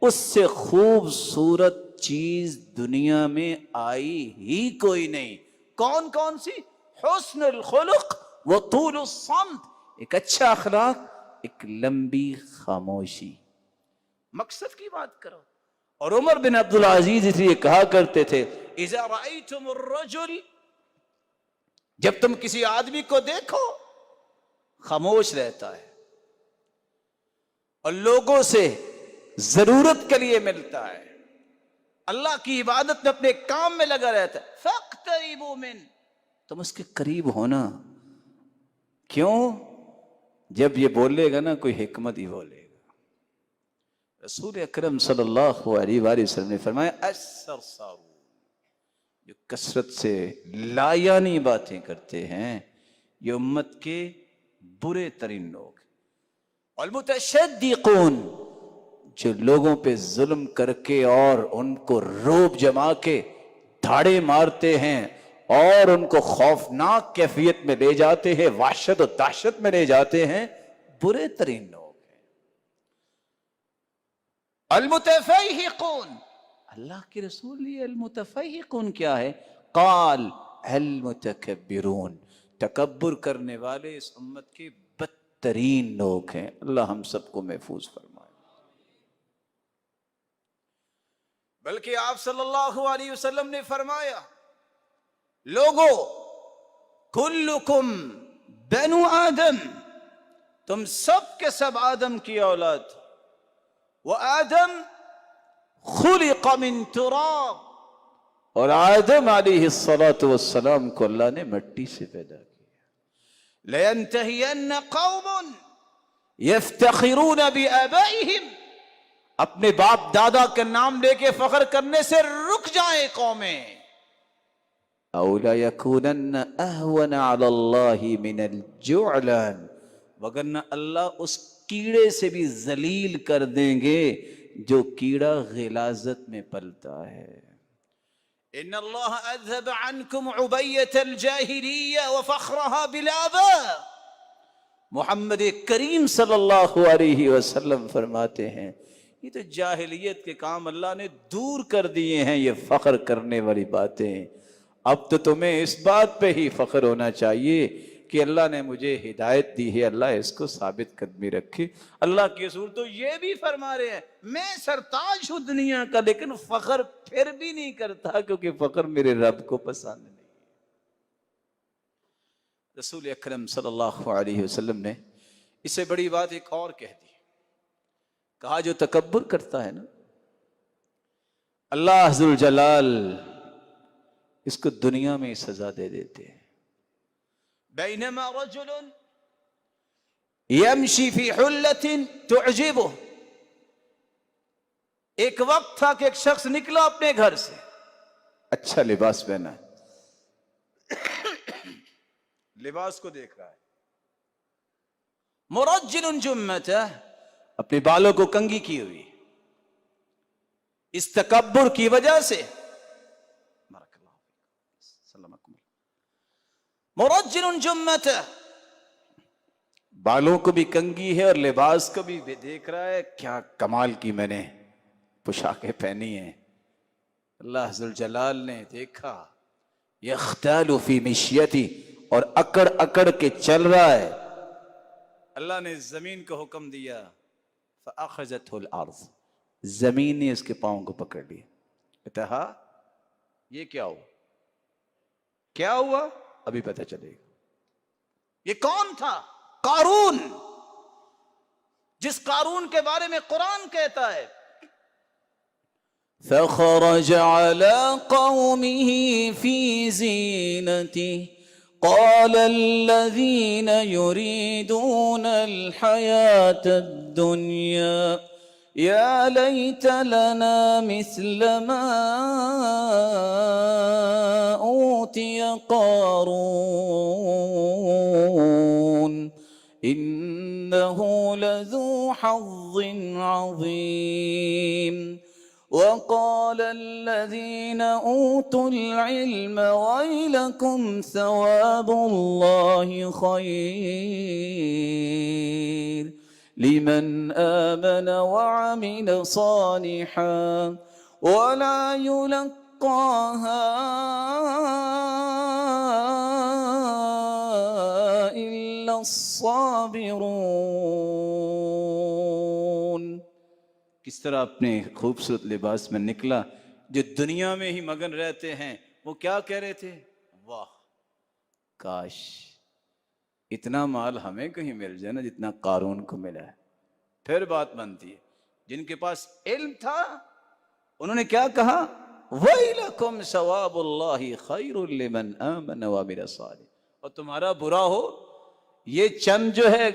اس سے خوبصورت چیز دنیا میں آئی ہی کوئی نہیں۔ کون کون سی؟ حسن الخلق و طول الصمت، ایک اچھا اخلاق، ایک لمبی خاموشی، مقصد کی بات کرو۔ اور عمر بن عبدالعزیز اس لیے کہا کرتے تھے اذا رأیتم الرجل، جب تم کسی آدمی کو دیکھو خاموش رہتا ہے اور لوگوں سے ضرورت کے لیے ملتا ہے، اللہ کی عبادت میں اپنے کام میں لگا رہتا ہے، فاقتربوا من، تم اس کے قریب ہونا۔ کیوں؟ جب یہ بولے گا نا کوئی حکمت ہی بولے گا۔ رسول اکرم صلی اللہ علیہ وآلہ وسلم نے فرمایا السرسارون، جو کثرت سے لایانی باتیں کرتے ہیں یہ امت کے برے ترین لوگ۔ المتشدقون، جو لوگوں پہ ظلم کر کے اور ان کو روب جما کے دھاڑے مارتے ہیں اور ان کو خوفناک کیفیت میں لے جاتے ہیں، وحشت و دہشت میں لے جاتے ہیں، برے ترین لوگ ہیں۔ المتفیہقون، اللہ کے رسول یہ المتفیقون کیا ہے؟ قال المتکبرون، تکبر کرنے والے اس امت کے بدترین لوگ ہیں۔ اللہ ہم سب کو محفوظ فرمائے۔ بلکہ آپ صلی اللہ علیہ وسلم نے فرمایا، لوگو کلکم بنو آدم، تم سب کے سب آدم کی اولاد، وآدم خلق من تراب، اور آدم علیہ السلام کو اللہ نے مٹی سے پیدا کیا۔ لینتہین قوم یفتخرون بآبائہم، اپنے باپ دادا کا نام لے کے فخر کرنے سے رک جائیں قومیں، او لا یکونن اہون علی اللہ من الجعلان، وگرنہ اللہ اس کیڑے سے بھی ذلیل کر دیں گے جو کیڑا غلاظت میں پلتا ہے۔ ان اللہ اذهب عنکم عبیت الجاہلیہ وفخرها بالآباء، محمد کریم صلی اللہ علیہ وسلم فرماتے ہیں یہ تو جاہلیت کے کام اللہ نے دور کر دیے ہیں، یہ فخر کرنے والی باتیں۔ اب تو تمہیں اس بات پہ ہی فخر ہونا چاہیے کہ اللہ نے مجھے ہدایت دی ہے، اللہ اس کو ثابت قدمی رکھے۔ اللہ کے رسول تو یہ بھی فرما رہے ہیں میں سرتاج ہوں دنیا کا، لیکن فخر پھر بھی نہیں کرتا کیونکہ فخر میرے رب کو پسند نہیں۔ رسول اکرم صلی اللہ علیہ وسلم نے اس سے بڑی بات ایک اور کہہ دی، کہا جو تکبر کرتا ہے نا، اللہ عز الجلال اس کو دنیا میں سزا دے دیتے ہیں۔ بینما رجل یمشی فی حلۃ تعجبہ، ایک وقت تھا کہ ایک شخص نکلا اپنے گھر سے، اچھا لباس پہنا ہے، لباس کو دیکھ رہا ہے، مرجل جمتہ، اپنے بالوں کو کنگھی کی ہوئی، اس تکبر کی وجہ سے مرجل جمتہ، بالوں کو بھی کنگھی ہے اور لباس کو بھی دیکھ رہا ہے، کیا کمال کی میں نے پوشاکیں پہنی ہیں۔ اللہ عز الجلال نے دیکھا یختال فی مشیتی، اور اکڑ اکڑ کے چل رہا ہے، اللہ نے زمین کو حکم دیا، فأخذته الارض، زمین نے اس کے پاؤں کو پکڑ لیا، کہتا یہ کیا ہوا؟ کیا ہوا؟ ابھی پتہ چلے گا۔ یہ کون تھا؟ قارون، جس قارون کے بارے میں قرآن کہتا ہے فخرج على قومه في زينته قال الذين يريدون الحياة الدنيا يا ليت لنا مثل ما أوتي قارون إنه لذو حظ عظيم وقال الذين أوتوا العلم ويلكم ثواب الله خير لمن آمن وعمل صالحا ولا يلقاها إلا الصابرون۔ کس طرح اپنے خوبصورت لباس میں نکلا، جو دنیا میں ہی مگن رہتے ہیں وہ کیا کہہ رہے تھے؟ واہ کاش اتنا مال ہمیں کہیں مل جائے نا جتنا قارون کو ملا ہے۔ پھر بات بنتی ہے، جن کے پاس علم تھا انہوں نے کیا کہا؟ وَيْلَكُمْ ثواب اللہ خیر لمن آمن وعمل صالح، اور تمہارا برا ہو، یہ چند جو ہے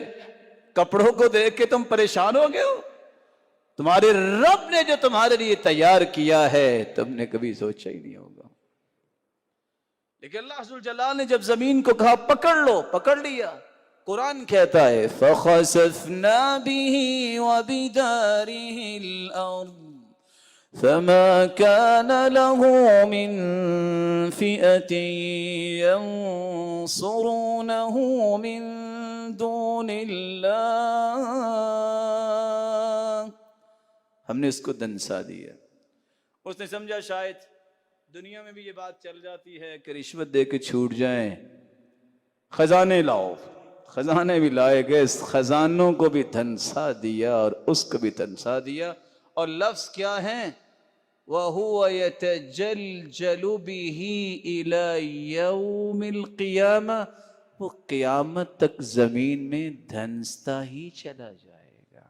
کپڑوں کو دیکھ کے تم پریشان ہو گئے ہو، تمہارے رب نے جو تمہارے لیے تیار کیا ہے تم نے کبھی سوچا ہی نہیں ہوگا۔ لیکن اللہ عز الجلال نے جب زمین کو کہا پکڑ لو، پکڑ لیا۔ قرآن کہتا ہے فَخَسَفْنَا بِهِ وَبِدَارِهِ الْأَرْضِ فَمَا كَانَ لَهُ مِنْ فِئَةٍ يَنْصُرُونَهُ مِنْ دُونِ اللَّهِ، ہم نے اس کو دنسا دیا، اس نے سمجھا شاید دنیا میں بھی یہ بات چل جاتی ہے کہ رشوت دے کے چھوٹ جائیں، خزانے لاؤ، خزانے بھی لائے گئے، خزانوں کو بھی دھنسا دیا اور اس کو بھی دھنسا دیا، اور لفظ کیا ہیں؟ وَهُوَ يَتَجَلْجَلُ بِهِ إِلَى يَوْمِ الْقِيَامَةِ، وہ قیامت تک زمین میں دھنستا ہی چلا جائے گا۔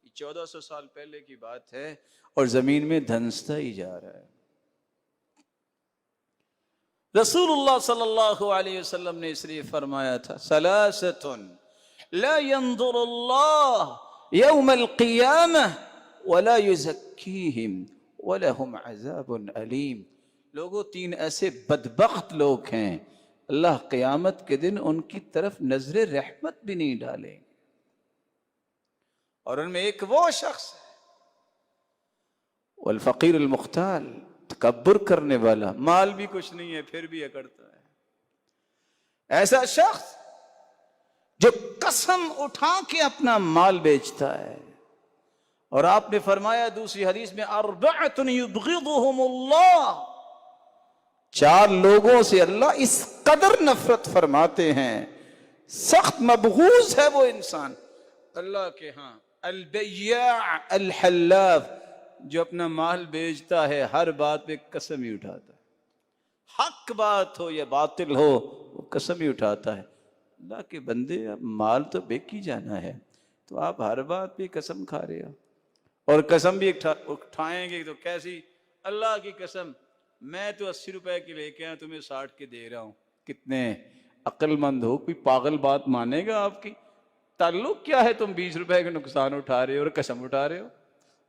1400 سال پہلے کی بات ہے اور زمین میں دھنستا ہی جا رہا ہے۔ رسول اللہ صلی اللہ علیہ وسلم نے اس لیے فرمایا تھا ثلاثۃ لا ينظر اللہ یوم القیامہ ولا یزکیہم ولہم عذاب علیم۔ لوگوں، 3 ایسے بدبخت لوگ ہیں، اللہ قیامت کے دن ان کی طرف نظر رحمت بھی نہیں ڈالیں، اور ان میں ایک وہ شخص ہے والفقیر المختال، تکبر کرنے والا، مال بھی کچھ نہیں ہے پھر بھی اکڑتا ہے، ایسا شخص جو قسم اٹھا کے اپنا مال بیچتا ہے۔ اور آپ نے فرمایا دوسری حدیث میں اربعۃ یبغضهم اللہ، 4 لوگوں سے اللہ اس قدر نفرت فرماتے ہیں، سخت مبغوض ہے وہ انسان اللہ کے ہاں۔ البیاع الحلاف، جو اپنا مال بیچتا ہے ہر بات پہ قسم ہی اٹھاتا ہے، حق بات ہو یا باطل ہو وہ قسم ہی اٹھاتا ہے۔ اللہ کے بندے، اب مال تو بیک ہی جانا ہے، تو آپ ہر بات پہ قسم کھا رہے ہو، اور قسم بھی اٹھائیں گے تو کیسی؟ اللہ کی قسم، میں تو 80 روپے کی لے کے آیا، تمہیں 60 کے دے رہا ہوں۔ کتنے عقل مند ہو، کوئی پاگل بات مانے گا آپ کی؟ تعلق کیا ہے؟ تم 20 روپے کا نقصان اٹھا رہے ہو اور قسم اٹھا رہے ہو۔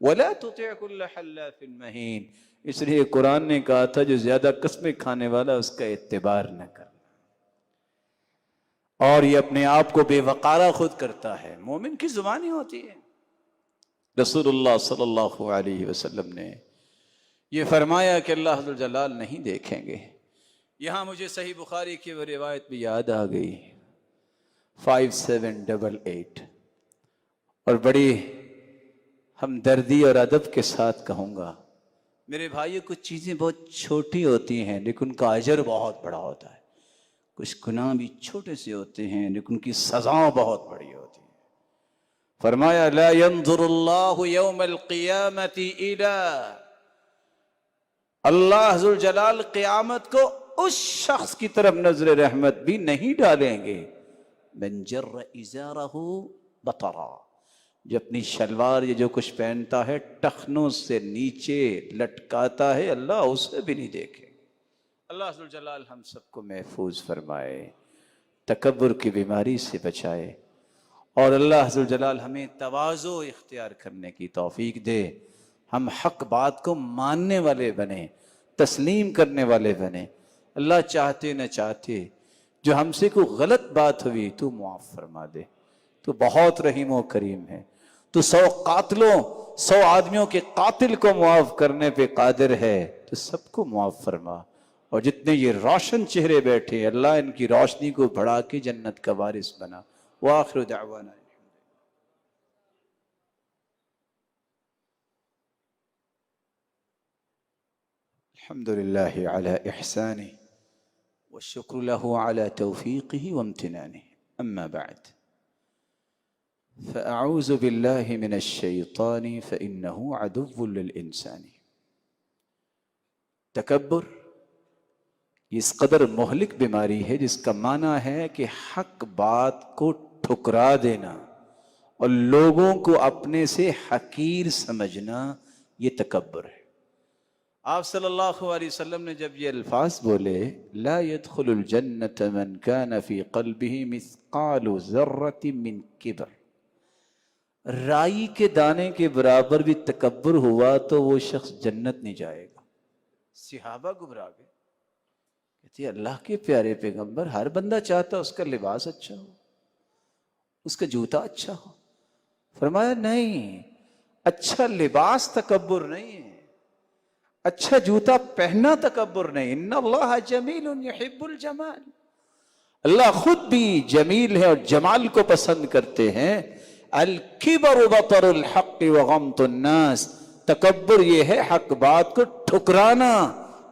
وَلَا تُطِعْ كُلَّ حَلَّافٍ مَّهِينٍ، اس لیے قرآن نے کہا تھا جو زیادہ قسمیں کھانے والا اس کا اعتبار نہ کرنا، اور یہ اپنے آپ کو بے وقارہ خود کرتا ہے۔ مومن کی زبان ہی ہوتی ہے۔ رسول اللہ صلی اللہ علیہ وسلم نے یہ فرمایا کہ اللہ عز و جلال نہیں دیکھیں گے۔ یہاں مجھے صحیح بخاری کی وہ روایت بھی یاد آ گئی، 5788، اور بڑی ہمدردی اور ادب کے ساتھ کہوں گا، میرے بھائیو، کچھ چیزیں بہت چھوٹی ہوتی ہیں لیکن ان کا اجر بہت بڑا ہوتا ہے، کچھ گناہ بھی چھوٹے سے ہوتے ہیں لیکن ان کی سزا بہت بڑی ہوتی ہے۔ فرمایا لا ينظر اللہ یوم القیامت الى، اللہ ذوالجلال قیامت کو اس شخص کی طرف نظر رحمت بھی نہیں ڈالیں گے، من جر ازارہ بطرا، جو اپنی شلوار یہ جو کچھ پہنتا ہے ٹخنوں سے نیچے لٹکاتا ہے، اللہ اسے بھی نہیں دیکھے۔ اللہ ذوالجلال ہم سب کو محفوظ فرمائے، تکبر کی بیماری سے بچائے، اور اللہ ذوالجلال ہمیں تواضع اختیار کرنے کی توفیق دے، ہم حق بات کو ماننے والے بنیں، تسلیم کرنے والے بنیں۔ اللہ چاہتے نہ چاہتے جو ہم سے کوئی غلط بات ہوئی تو معاف فرما دے، تو بہت رحیم و کریم ہے، تو 100 قاتلوں 100 آدمیوں کے قاتل کو معاف کرنے پہ قادر ہے، تو سب کو معاف فرما، اور جتنے یہ روشن چہرے بیٹھے اللہ ان کی روشنی کو بڑھا کے جنت کا وارث بنا۔ وآخر دعوانا الحمد للہ علی احسانہ والشکر له على توفیقہ وامتنانہ، اما بعد فاعوذ باللہ من الشیطان فانہ عدو للانسان۔ تکبر اس قدر مہلک بیماری ہے جس کا معنی ہے کہ حق بات کو ٹھکرا دینا اور لوگوں کو اپنے سے حقیر سمجھنا، یہ تکبر ہے۔ آپ صلی اللہ علیہ وسلم نے جب یہ الفاظ بولے لا يدخل الجنت من كان في قلبه مثقال ذرة من کبر، رائی کے دانے کے برابر بھی تکبر ہوا تو وہ شخص جنت نہیں جائے گا۔ صحابہ گھبرا گئے، کہتے اللہ کے پیارے پیغمبر، ہر بندہ چاہتا اس کا لباس اچھا ہو، اس کا جوتا اچھا ہو۔ فرمایا نہیں، اچھا لباس تکبر نہیں ہے، اچھا جوتا پہننا تکبر نہیں۔ ان اللہ جمیل یحب الجمال، اللہ خود بھی جمیل ہے اور جمال کو پسند کرتے ہیں۔ الکبر بطر الحق وغمط الناس، تکبر یہ ہے حق بات کو ٹھکرانا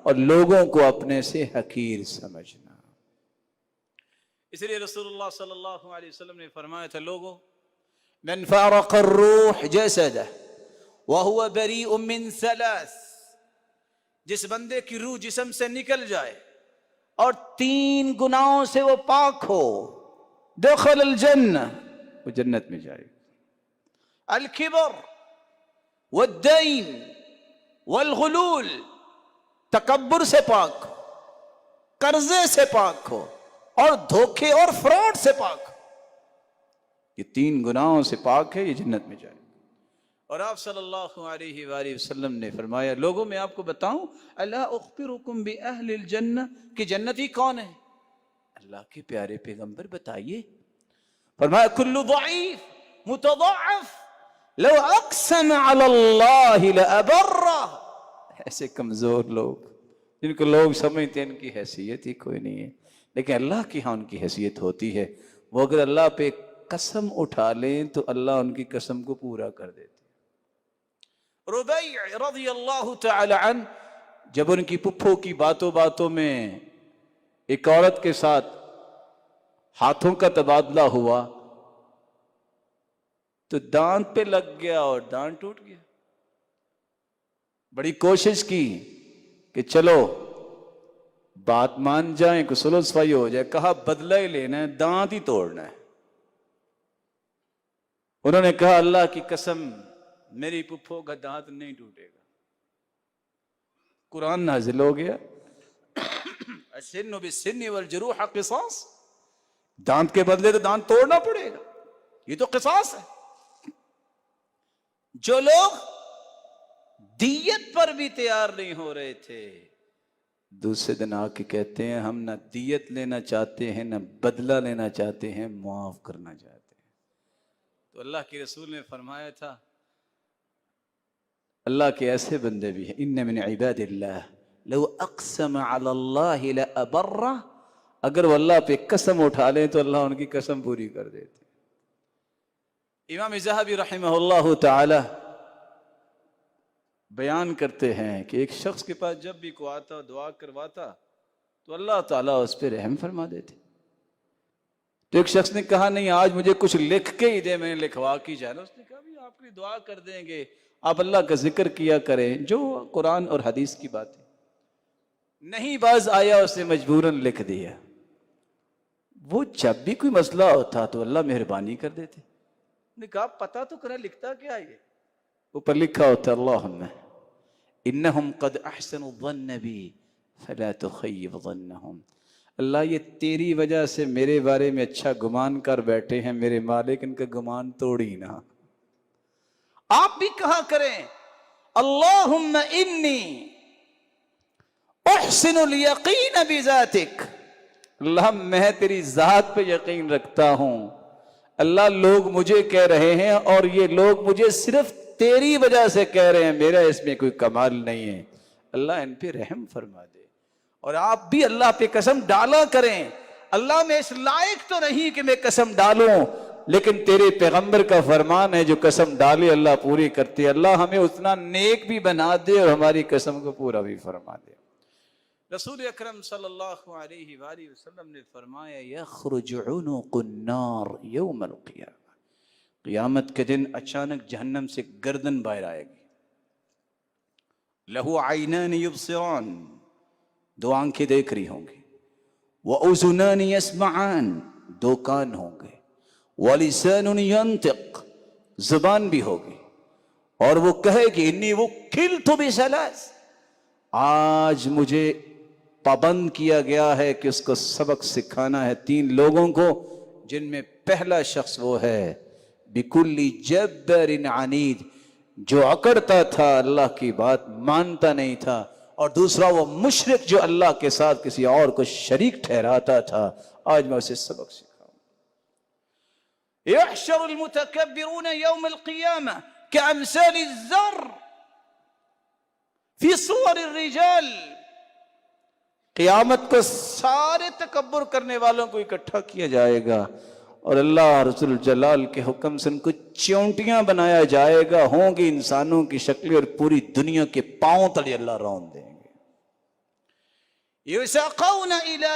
اور لوگوں کو اپنے سے حقیر سمجھنا. اس لیے رسول اللہ صلی اللہ علیہ وسلم نے فرمایا تھا لوگوں من فارق الروح جسده وهو بريء من ثلاث، جس بندے کی روح جسم سے نکل جائے اور 3 گناہوں سے وہ پاک ہو، دخل الجنہ، وہ جنت میں جائے. الکبر والدین والغلول، تکبر سے پاک ہو، قرضے سے پاک ہو اور دھوکے اور فراڈ سے پاک ہو. یہ 3 گناہوں سے پاک ہے، یہ جنت میں جائے. اور آپ صلی اللہ علیہ وآلہ وسلم نے فرمایا لوگوں میں آپ کو بتاؤں الا اخبرکم باہل الجنہ، کہ جنتی کون ہے؟ اللہ کے پیارے پیغمبر بتائیے. فرمایا کل ضعیف متضعف لو اقسم علی اللہ لابرہ. ایسے کمزور لوگ جن کو لوگ سمجھتے ہیں ان کی حیثیت ہی کوئی نہیں ہے، لیکن اللہ کی ہاں ان کی حیثیت ہوتی ہے. وہ اگر اللہ پہ قسم اٹھا لیں تو اللہ ان کی قسم کو پورا کر دیتے. ربیع رضی اللہ تعالی عنہ جب ان کی پپھو کی باتوں میں ایک عورت کے ساتھ ہاتھوں کا تبادلہ ہوا تو دانت پہ لگ گیا اور دانت ٹوٹ گیا. بڑی کوشش کی کہ چلو بات مان جائیں کہ سلو صفائی ہو جائے، کہا بدلہ ہی لینا ہے، دانت ہی توڑنا ہے. انہوں نے کہا اللہ کی قسم میری پپھو کا دانت نہیں ٹوٹے گا. قرآن نازل ہو گیا السن بالسن والجروح قصاص، دانت کے بدلے تو دانت توڑنا پڑے گا، یہ تو قصاص ہے. جو لوگ دیت پر بھی تیار نہیں ہو رہے تھے دوسرے دن آ کے کہتے ہیں ہم نہ دیت لینا چاہتے ہیں نہ بدلہ لینا چاہتے ہیں، معاف کرنا چاہتے ہیں. تو اللہ کے رسول نے فرمایا تھا اللہ کے ایسے بندے بھی ہیں، ان من عباد اللہ لو اقسم علی اللہ لابرہ، اگر وہ اللہ پہ قسم اٹھا لیں تو اللہ ان کی قسم پوری کر دیتے. امام ذہبی رحمہ اللہ تعالی بیان کرتے ہیں کہ ایک شخص کے پاس جب بھی کوئی آتا دعا کرواتا تو اللہ تعالیٰ اس پہ رحم فرما دیتے. تو ایک شخص نے کہا نہیں آج مجھے کچھ لکھ کے ہی دے، میں نے لکھوا کی جائے نا. اس نے کہا بھی آپ کی دعا کر دیں گے، آپ اللہ کا ذکر کیا کریں جو قرآن اور حدیث کی بات ہے. نہیں باز آیا اس نے مجبوراً لکھ دیا. وہ جب بھی کوئی مسئلہ ہوتا تو اللہ مہربانی کر دیتے. نے کہا پتہ تو کرا لکھتا کیا ہے؟ اوپر لکھا ہوتا اللہم انہم قد احسنوا الظن بی فلا تخیب ظنہم، اللہ یہ تیری وجہ سے میرے بارے میں اچھا گمان کر بیٹھے ہیں، میرے مالک ان کا گمان توڑی نہ. آپ بھی کہا کریں اللہم انی احسن الیقین بذاتک، اللہ میں تیری ذات پہ یقین رکھتا ہوں. اللہ لوگ مجھے کہہ رہے ہیں اور یہ لوگ مجھے صرف تیری وجہ سے کہہ رہے ہیں، میرا اس میں کوئی کمال نہیں ہے. اللہ ان پہ رحم فرما دے. اور آپ بھی اللہ پہ قسم ڈالا کریں اللہ میں اس لائق تو نہیں کہ میں قسم ڈالوں، لیکن تیرے پیغمبر کا فرمان ہے جو قسم ڈالے اللہ پوری کرتے. اللہ ہمیں اتنا نیک بھی بنا دے اور ہماری قسم کو پورا بھی فرما دے. رسول اکرم صلی اللہ علیہ وآلہ وسلم نے فرمایا یخرج عنق النار یوم القیامہ، قیامت کے دن اچانک جہنم سے گردن باہر آئے گی. لہو عینان یبصران، 2 آنکھیں دیکھ رہی ہوں گی. وَأُذُنَانِ يَسْمَعَانِ، 2 کان ہوں گے. وَلِسَانٌ يَنْطِقُ، زبان بھی ہوگی اور وہ کہے گی انی وُكِّلْتُ بِثَلَاث، آج مجھے پابند کیا گیا ہے کہ اس کو سبق سکھانا ہے 3 لوگوں کو، جن میں پہلا شخص وہ ہے بِكُلِّ جَبَّرٍ عَنِيدٍ، جو اکڑتا تھا اللہ کی بات مانتا نہیں تھا، اور دوسرا وہ مشرک جو اللہ کے ساتھ کسی اور کو شریک ٹھہراتا تھا. آج میں اسے سبق سکھاؤں. يحشر المتكبرون يوم القيامة كأمثال الذر في صور الرجال، قیامت کو سارے تکبر کرنے والوں کو اکٹھا کیا جائے گا اور اللہ رسول جلال کے حکم سے ان کو چونٹیاں بنایا جائے گا، ہوں گی انسانوں کی شکل، اور پوری دنیا کے پاؤں تلے اللہ رون دیں گے۔ یساقون الی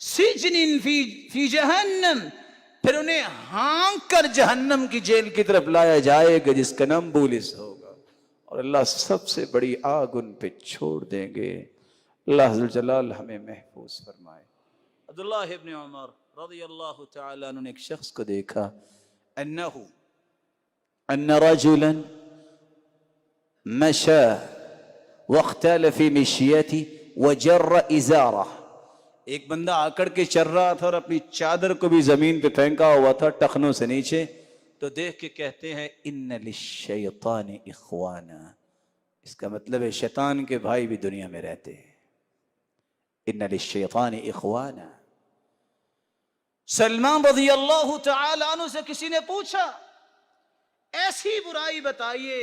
سجن فی جہنم، پھر انہیں ہانک کر جہنم کی جیل کی طرف لایا جائے گا جس کا نام بولس ہوگا، اور اللہ سب سے بڑی آگ ان پہ چھوڑ دیں گے۔ اللہ ذو الجلال ہمیں محفوظ فرمائے۔ عبداللہ ابن عمر رضی اللہ تعالیٰ عنہ نے ایک شخص کو دیکھا، ان رجلا مشى واختال في مشيته وجر ازارہ، ایک بندہ آکڑ کے چل رہا تھا اور اپنی چادر کو بھی زمین پہ پھینکا ہوا تھا ٹخنوں سے نیچے، تو دیکھ کے کہتے ہیں ان للشیطان اخوانا، اس کا مطلب ہے شیطان کے بھائی بھی دنیا میں رہتے ہیں۔ ان للشیطان اخوانا۔ سلمان رضی اللہ تعالی عنہ سے کسی نے پوچھا ایسی برائی بتائیے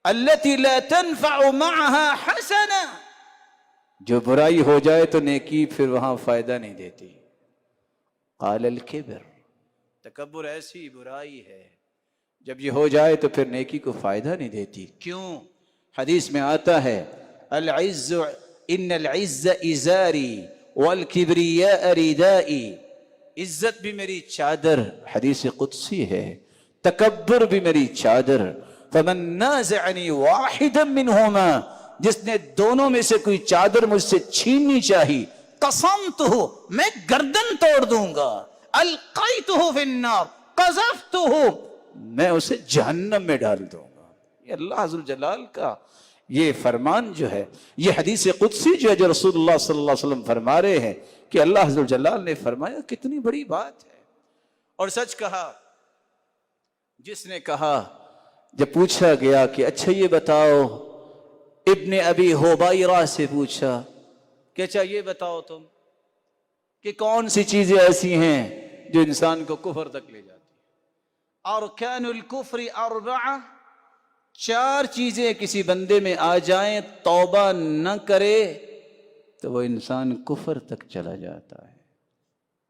التی لا تنفع معها حسنہ، جو برائی ہو جائے تو نیکی پھر وہاں فائدہ نہیں دیتی۔ قال الکبر، تکبر ایسی برائی ہے جب یہ ہو جائے تو پھر نیکی کو فائدہ نہیں دیتی۔ کیوں؟ حدیث میں آتا ہے العز ان العز ازاری والکبریاء ردائی، عزت بھی میری چادر، حدیث قدسی ہے، تکبر بھی میری چادر، فمن نازعنی واحدا منہما، جس نے دونوں میں سے کوئی چادر مجھ سے چھیننی چاہی، قسمتہ، میں گردن توڑ دوں گا، القیتہ فی النار، قذفتہ، میں اسے جہنم میں ڈال دوں گا۔ یہ اللہ عز وجلال کا یہ فرمان جو ہے، یہ حدیث قدسی جو ہے، جو رسول اللہ صلی اللہ علیہ وسلم فرما رہے ہیں کہ اللہ عز وجلال نے فرمایا، کتنی بڑی بات ہے۔ اور سچ کہا جس نے کہا، جب پوچھا گیا کہ اچھا یہ بتاؤ، ابن ابی حبیرہ سے پوچھا کہ اچھا یہ بتاؤ تم کہ کون سی چیزیں ایسی ہیں جو انسان کو کفر تک لے جاتی ہیں؟ ارکان الکفر اربعہ، 4 چیزیں کسی بندے میں آ جائیں، توبہ نہ کرے تو وہ انسان کفر تک چلا جاتا ہے۔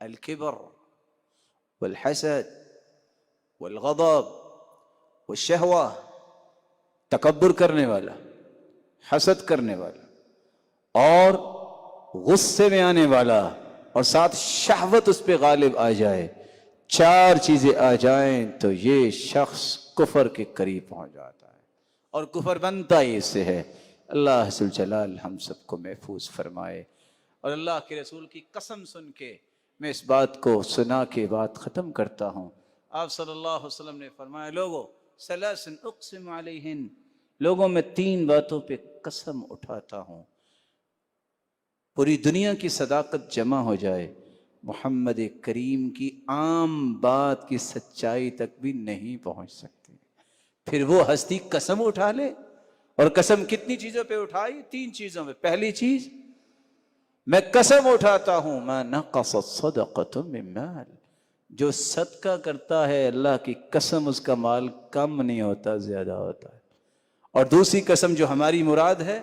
الکبر والحسد والغضب والشہوہ، تکبر کرنے والا، حسد کرنے والا، اور غصے میں آنے والا، اور ساتھ شہوت اس پہ غالب آ جائے، 4 چیزیں آ جائیں تو یہ شخص کفر کے قریب پہنچ جاتا ہے، اور کفر بنتا ہی اس سے ہے۔ اللہ ذو الجلال ہم سب کو محفوظ فرمائے۔ اور اللہ کے رسول کی قسم سن کے میں اس بات کو سنا کے بات ختم کرتا ہوں۔ آپ صلی اللہ علیہ وسلم نے فرمایا، لوگو ثلاث اقسم علیہن، لوگوں میں 3 باتوں پہ قسم اٹھاتا ہوں، پوری دنیا کی صداقت جمع ہو جائے، محمد کریم کی عام بات کی سچائی تک بھی نہیں پہنچ سکتی، پھر وہ ہستی قسم اٹھا لے۔ اور قسم کتنی چیزوں پہ اٹھائی؟ 3 چیزوں پہ۔ پہلی چیز، میں قسم اٹھاتا ہوں ما نقصت صدقۃ من مال، جو صدقہ کرتا ہے اللہ کی قسم اس کا مال کم نہیں ہوتا، زیادہ ہوتا ہے۔ اور دوسری قسم جو ہماری مراد ہے،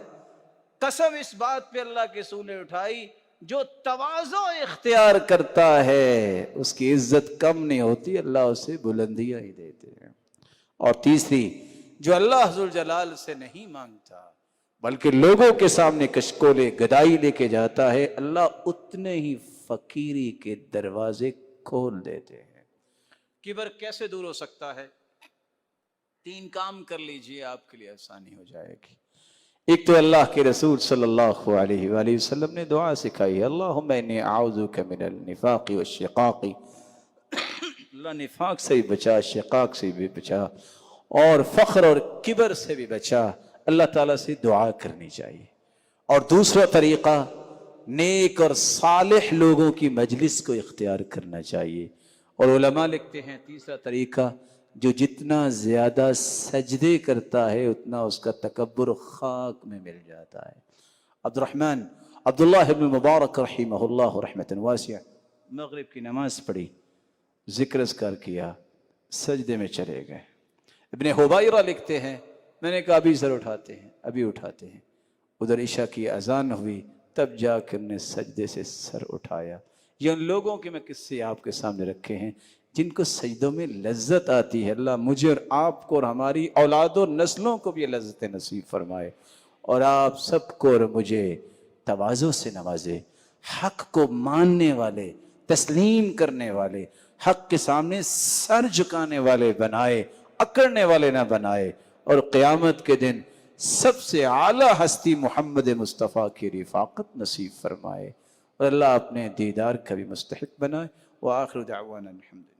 قسم اس بات پہ اللہ کے رسول نے اٹھائی، جو تواضع اختیار کرتا ہے اس کی عزت کم نہیں ہوتی، اللہ اسے بلندیاں ہی دیتے ہیں۔ اور تیسری، جو اللہ ذو الجلال سے نہیں مانگتا بلکہ لوگوں کے سامنے کشکولے گدائی لے کے جاتا ہے، اللہ اتنے ہی فقیری کے دروازے کھول دیتے ہیں۔ کبر کیسے دور ہو سکتا ہے؟ 3 کام کر لیجئے، آپ کے لیے آسانی ہو جائے گی۔ ایک تو اللہ کے رسول صلی اللہ علیہ وآلہ وسلم نے دعا سکھائی ہے، اللہم انی اعوذک من النفاق والشقاق، اللہ نفاق سے بھی بچا، شقاق سے بھی بچا، اور فخر اور کبر سے بھی بچا۔ اللہ تعالیٰ سے دعا کرنی چاہیے۔ اور دوسرا طریقہ، نیک اور صالح لوگوں کی مجلس کو اختیار کرنا چاہیے۔ اور علماء لکھتے ہیں تیسرا طریقہ، جو جتنا زیادہ سجدے کرتا ہے اتنا اس کا تکبر خاک میں مل جاتا ہے۔ عبداللہ ابن مبارک رحمہ اللہ رحمۃ واسعہ، مغرب کی نماز پڑھی، ذکر اذکار کیا، سجدے میں چلے گئے۔ ابن حبیرہ لکھتے ہیں، میں نے کہا ابھی سر اٹھاتے ہیں، ابھی اٹھاتے ہیں۔ ادھر عشاء کی اذان ہوئی، تب جا کر نے سجدے سے سر اٹھایا۔ یہ ان لوگوں کے میں قصے آپ کے سامنے رکھے ہیں جن کو سجدوں میں لذت آتی ہے. اللہ مجھے اور آپ کو اور ہماری اولاد و نسلوں کو بھی یہ لذت نصیب فرمائے اور آپ سب کو اور مجھے تواضع سے نوازے, حق کو ماننے والے, تسلیم کرنے والے, حق کے سامنے سر جھکانے والے بنائے, اکڑنے والے نہ بنائے, اور قیامت کے دن سب سے اعلیٰ ہستی محمد مصطفیٰ کی رفاقت نصیب فرمائے, اور اللہ اپنے دیدار کا بھی مستحق بنائے. وآخر دعوانا الحمد للہ.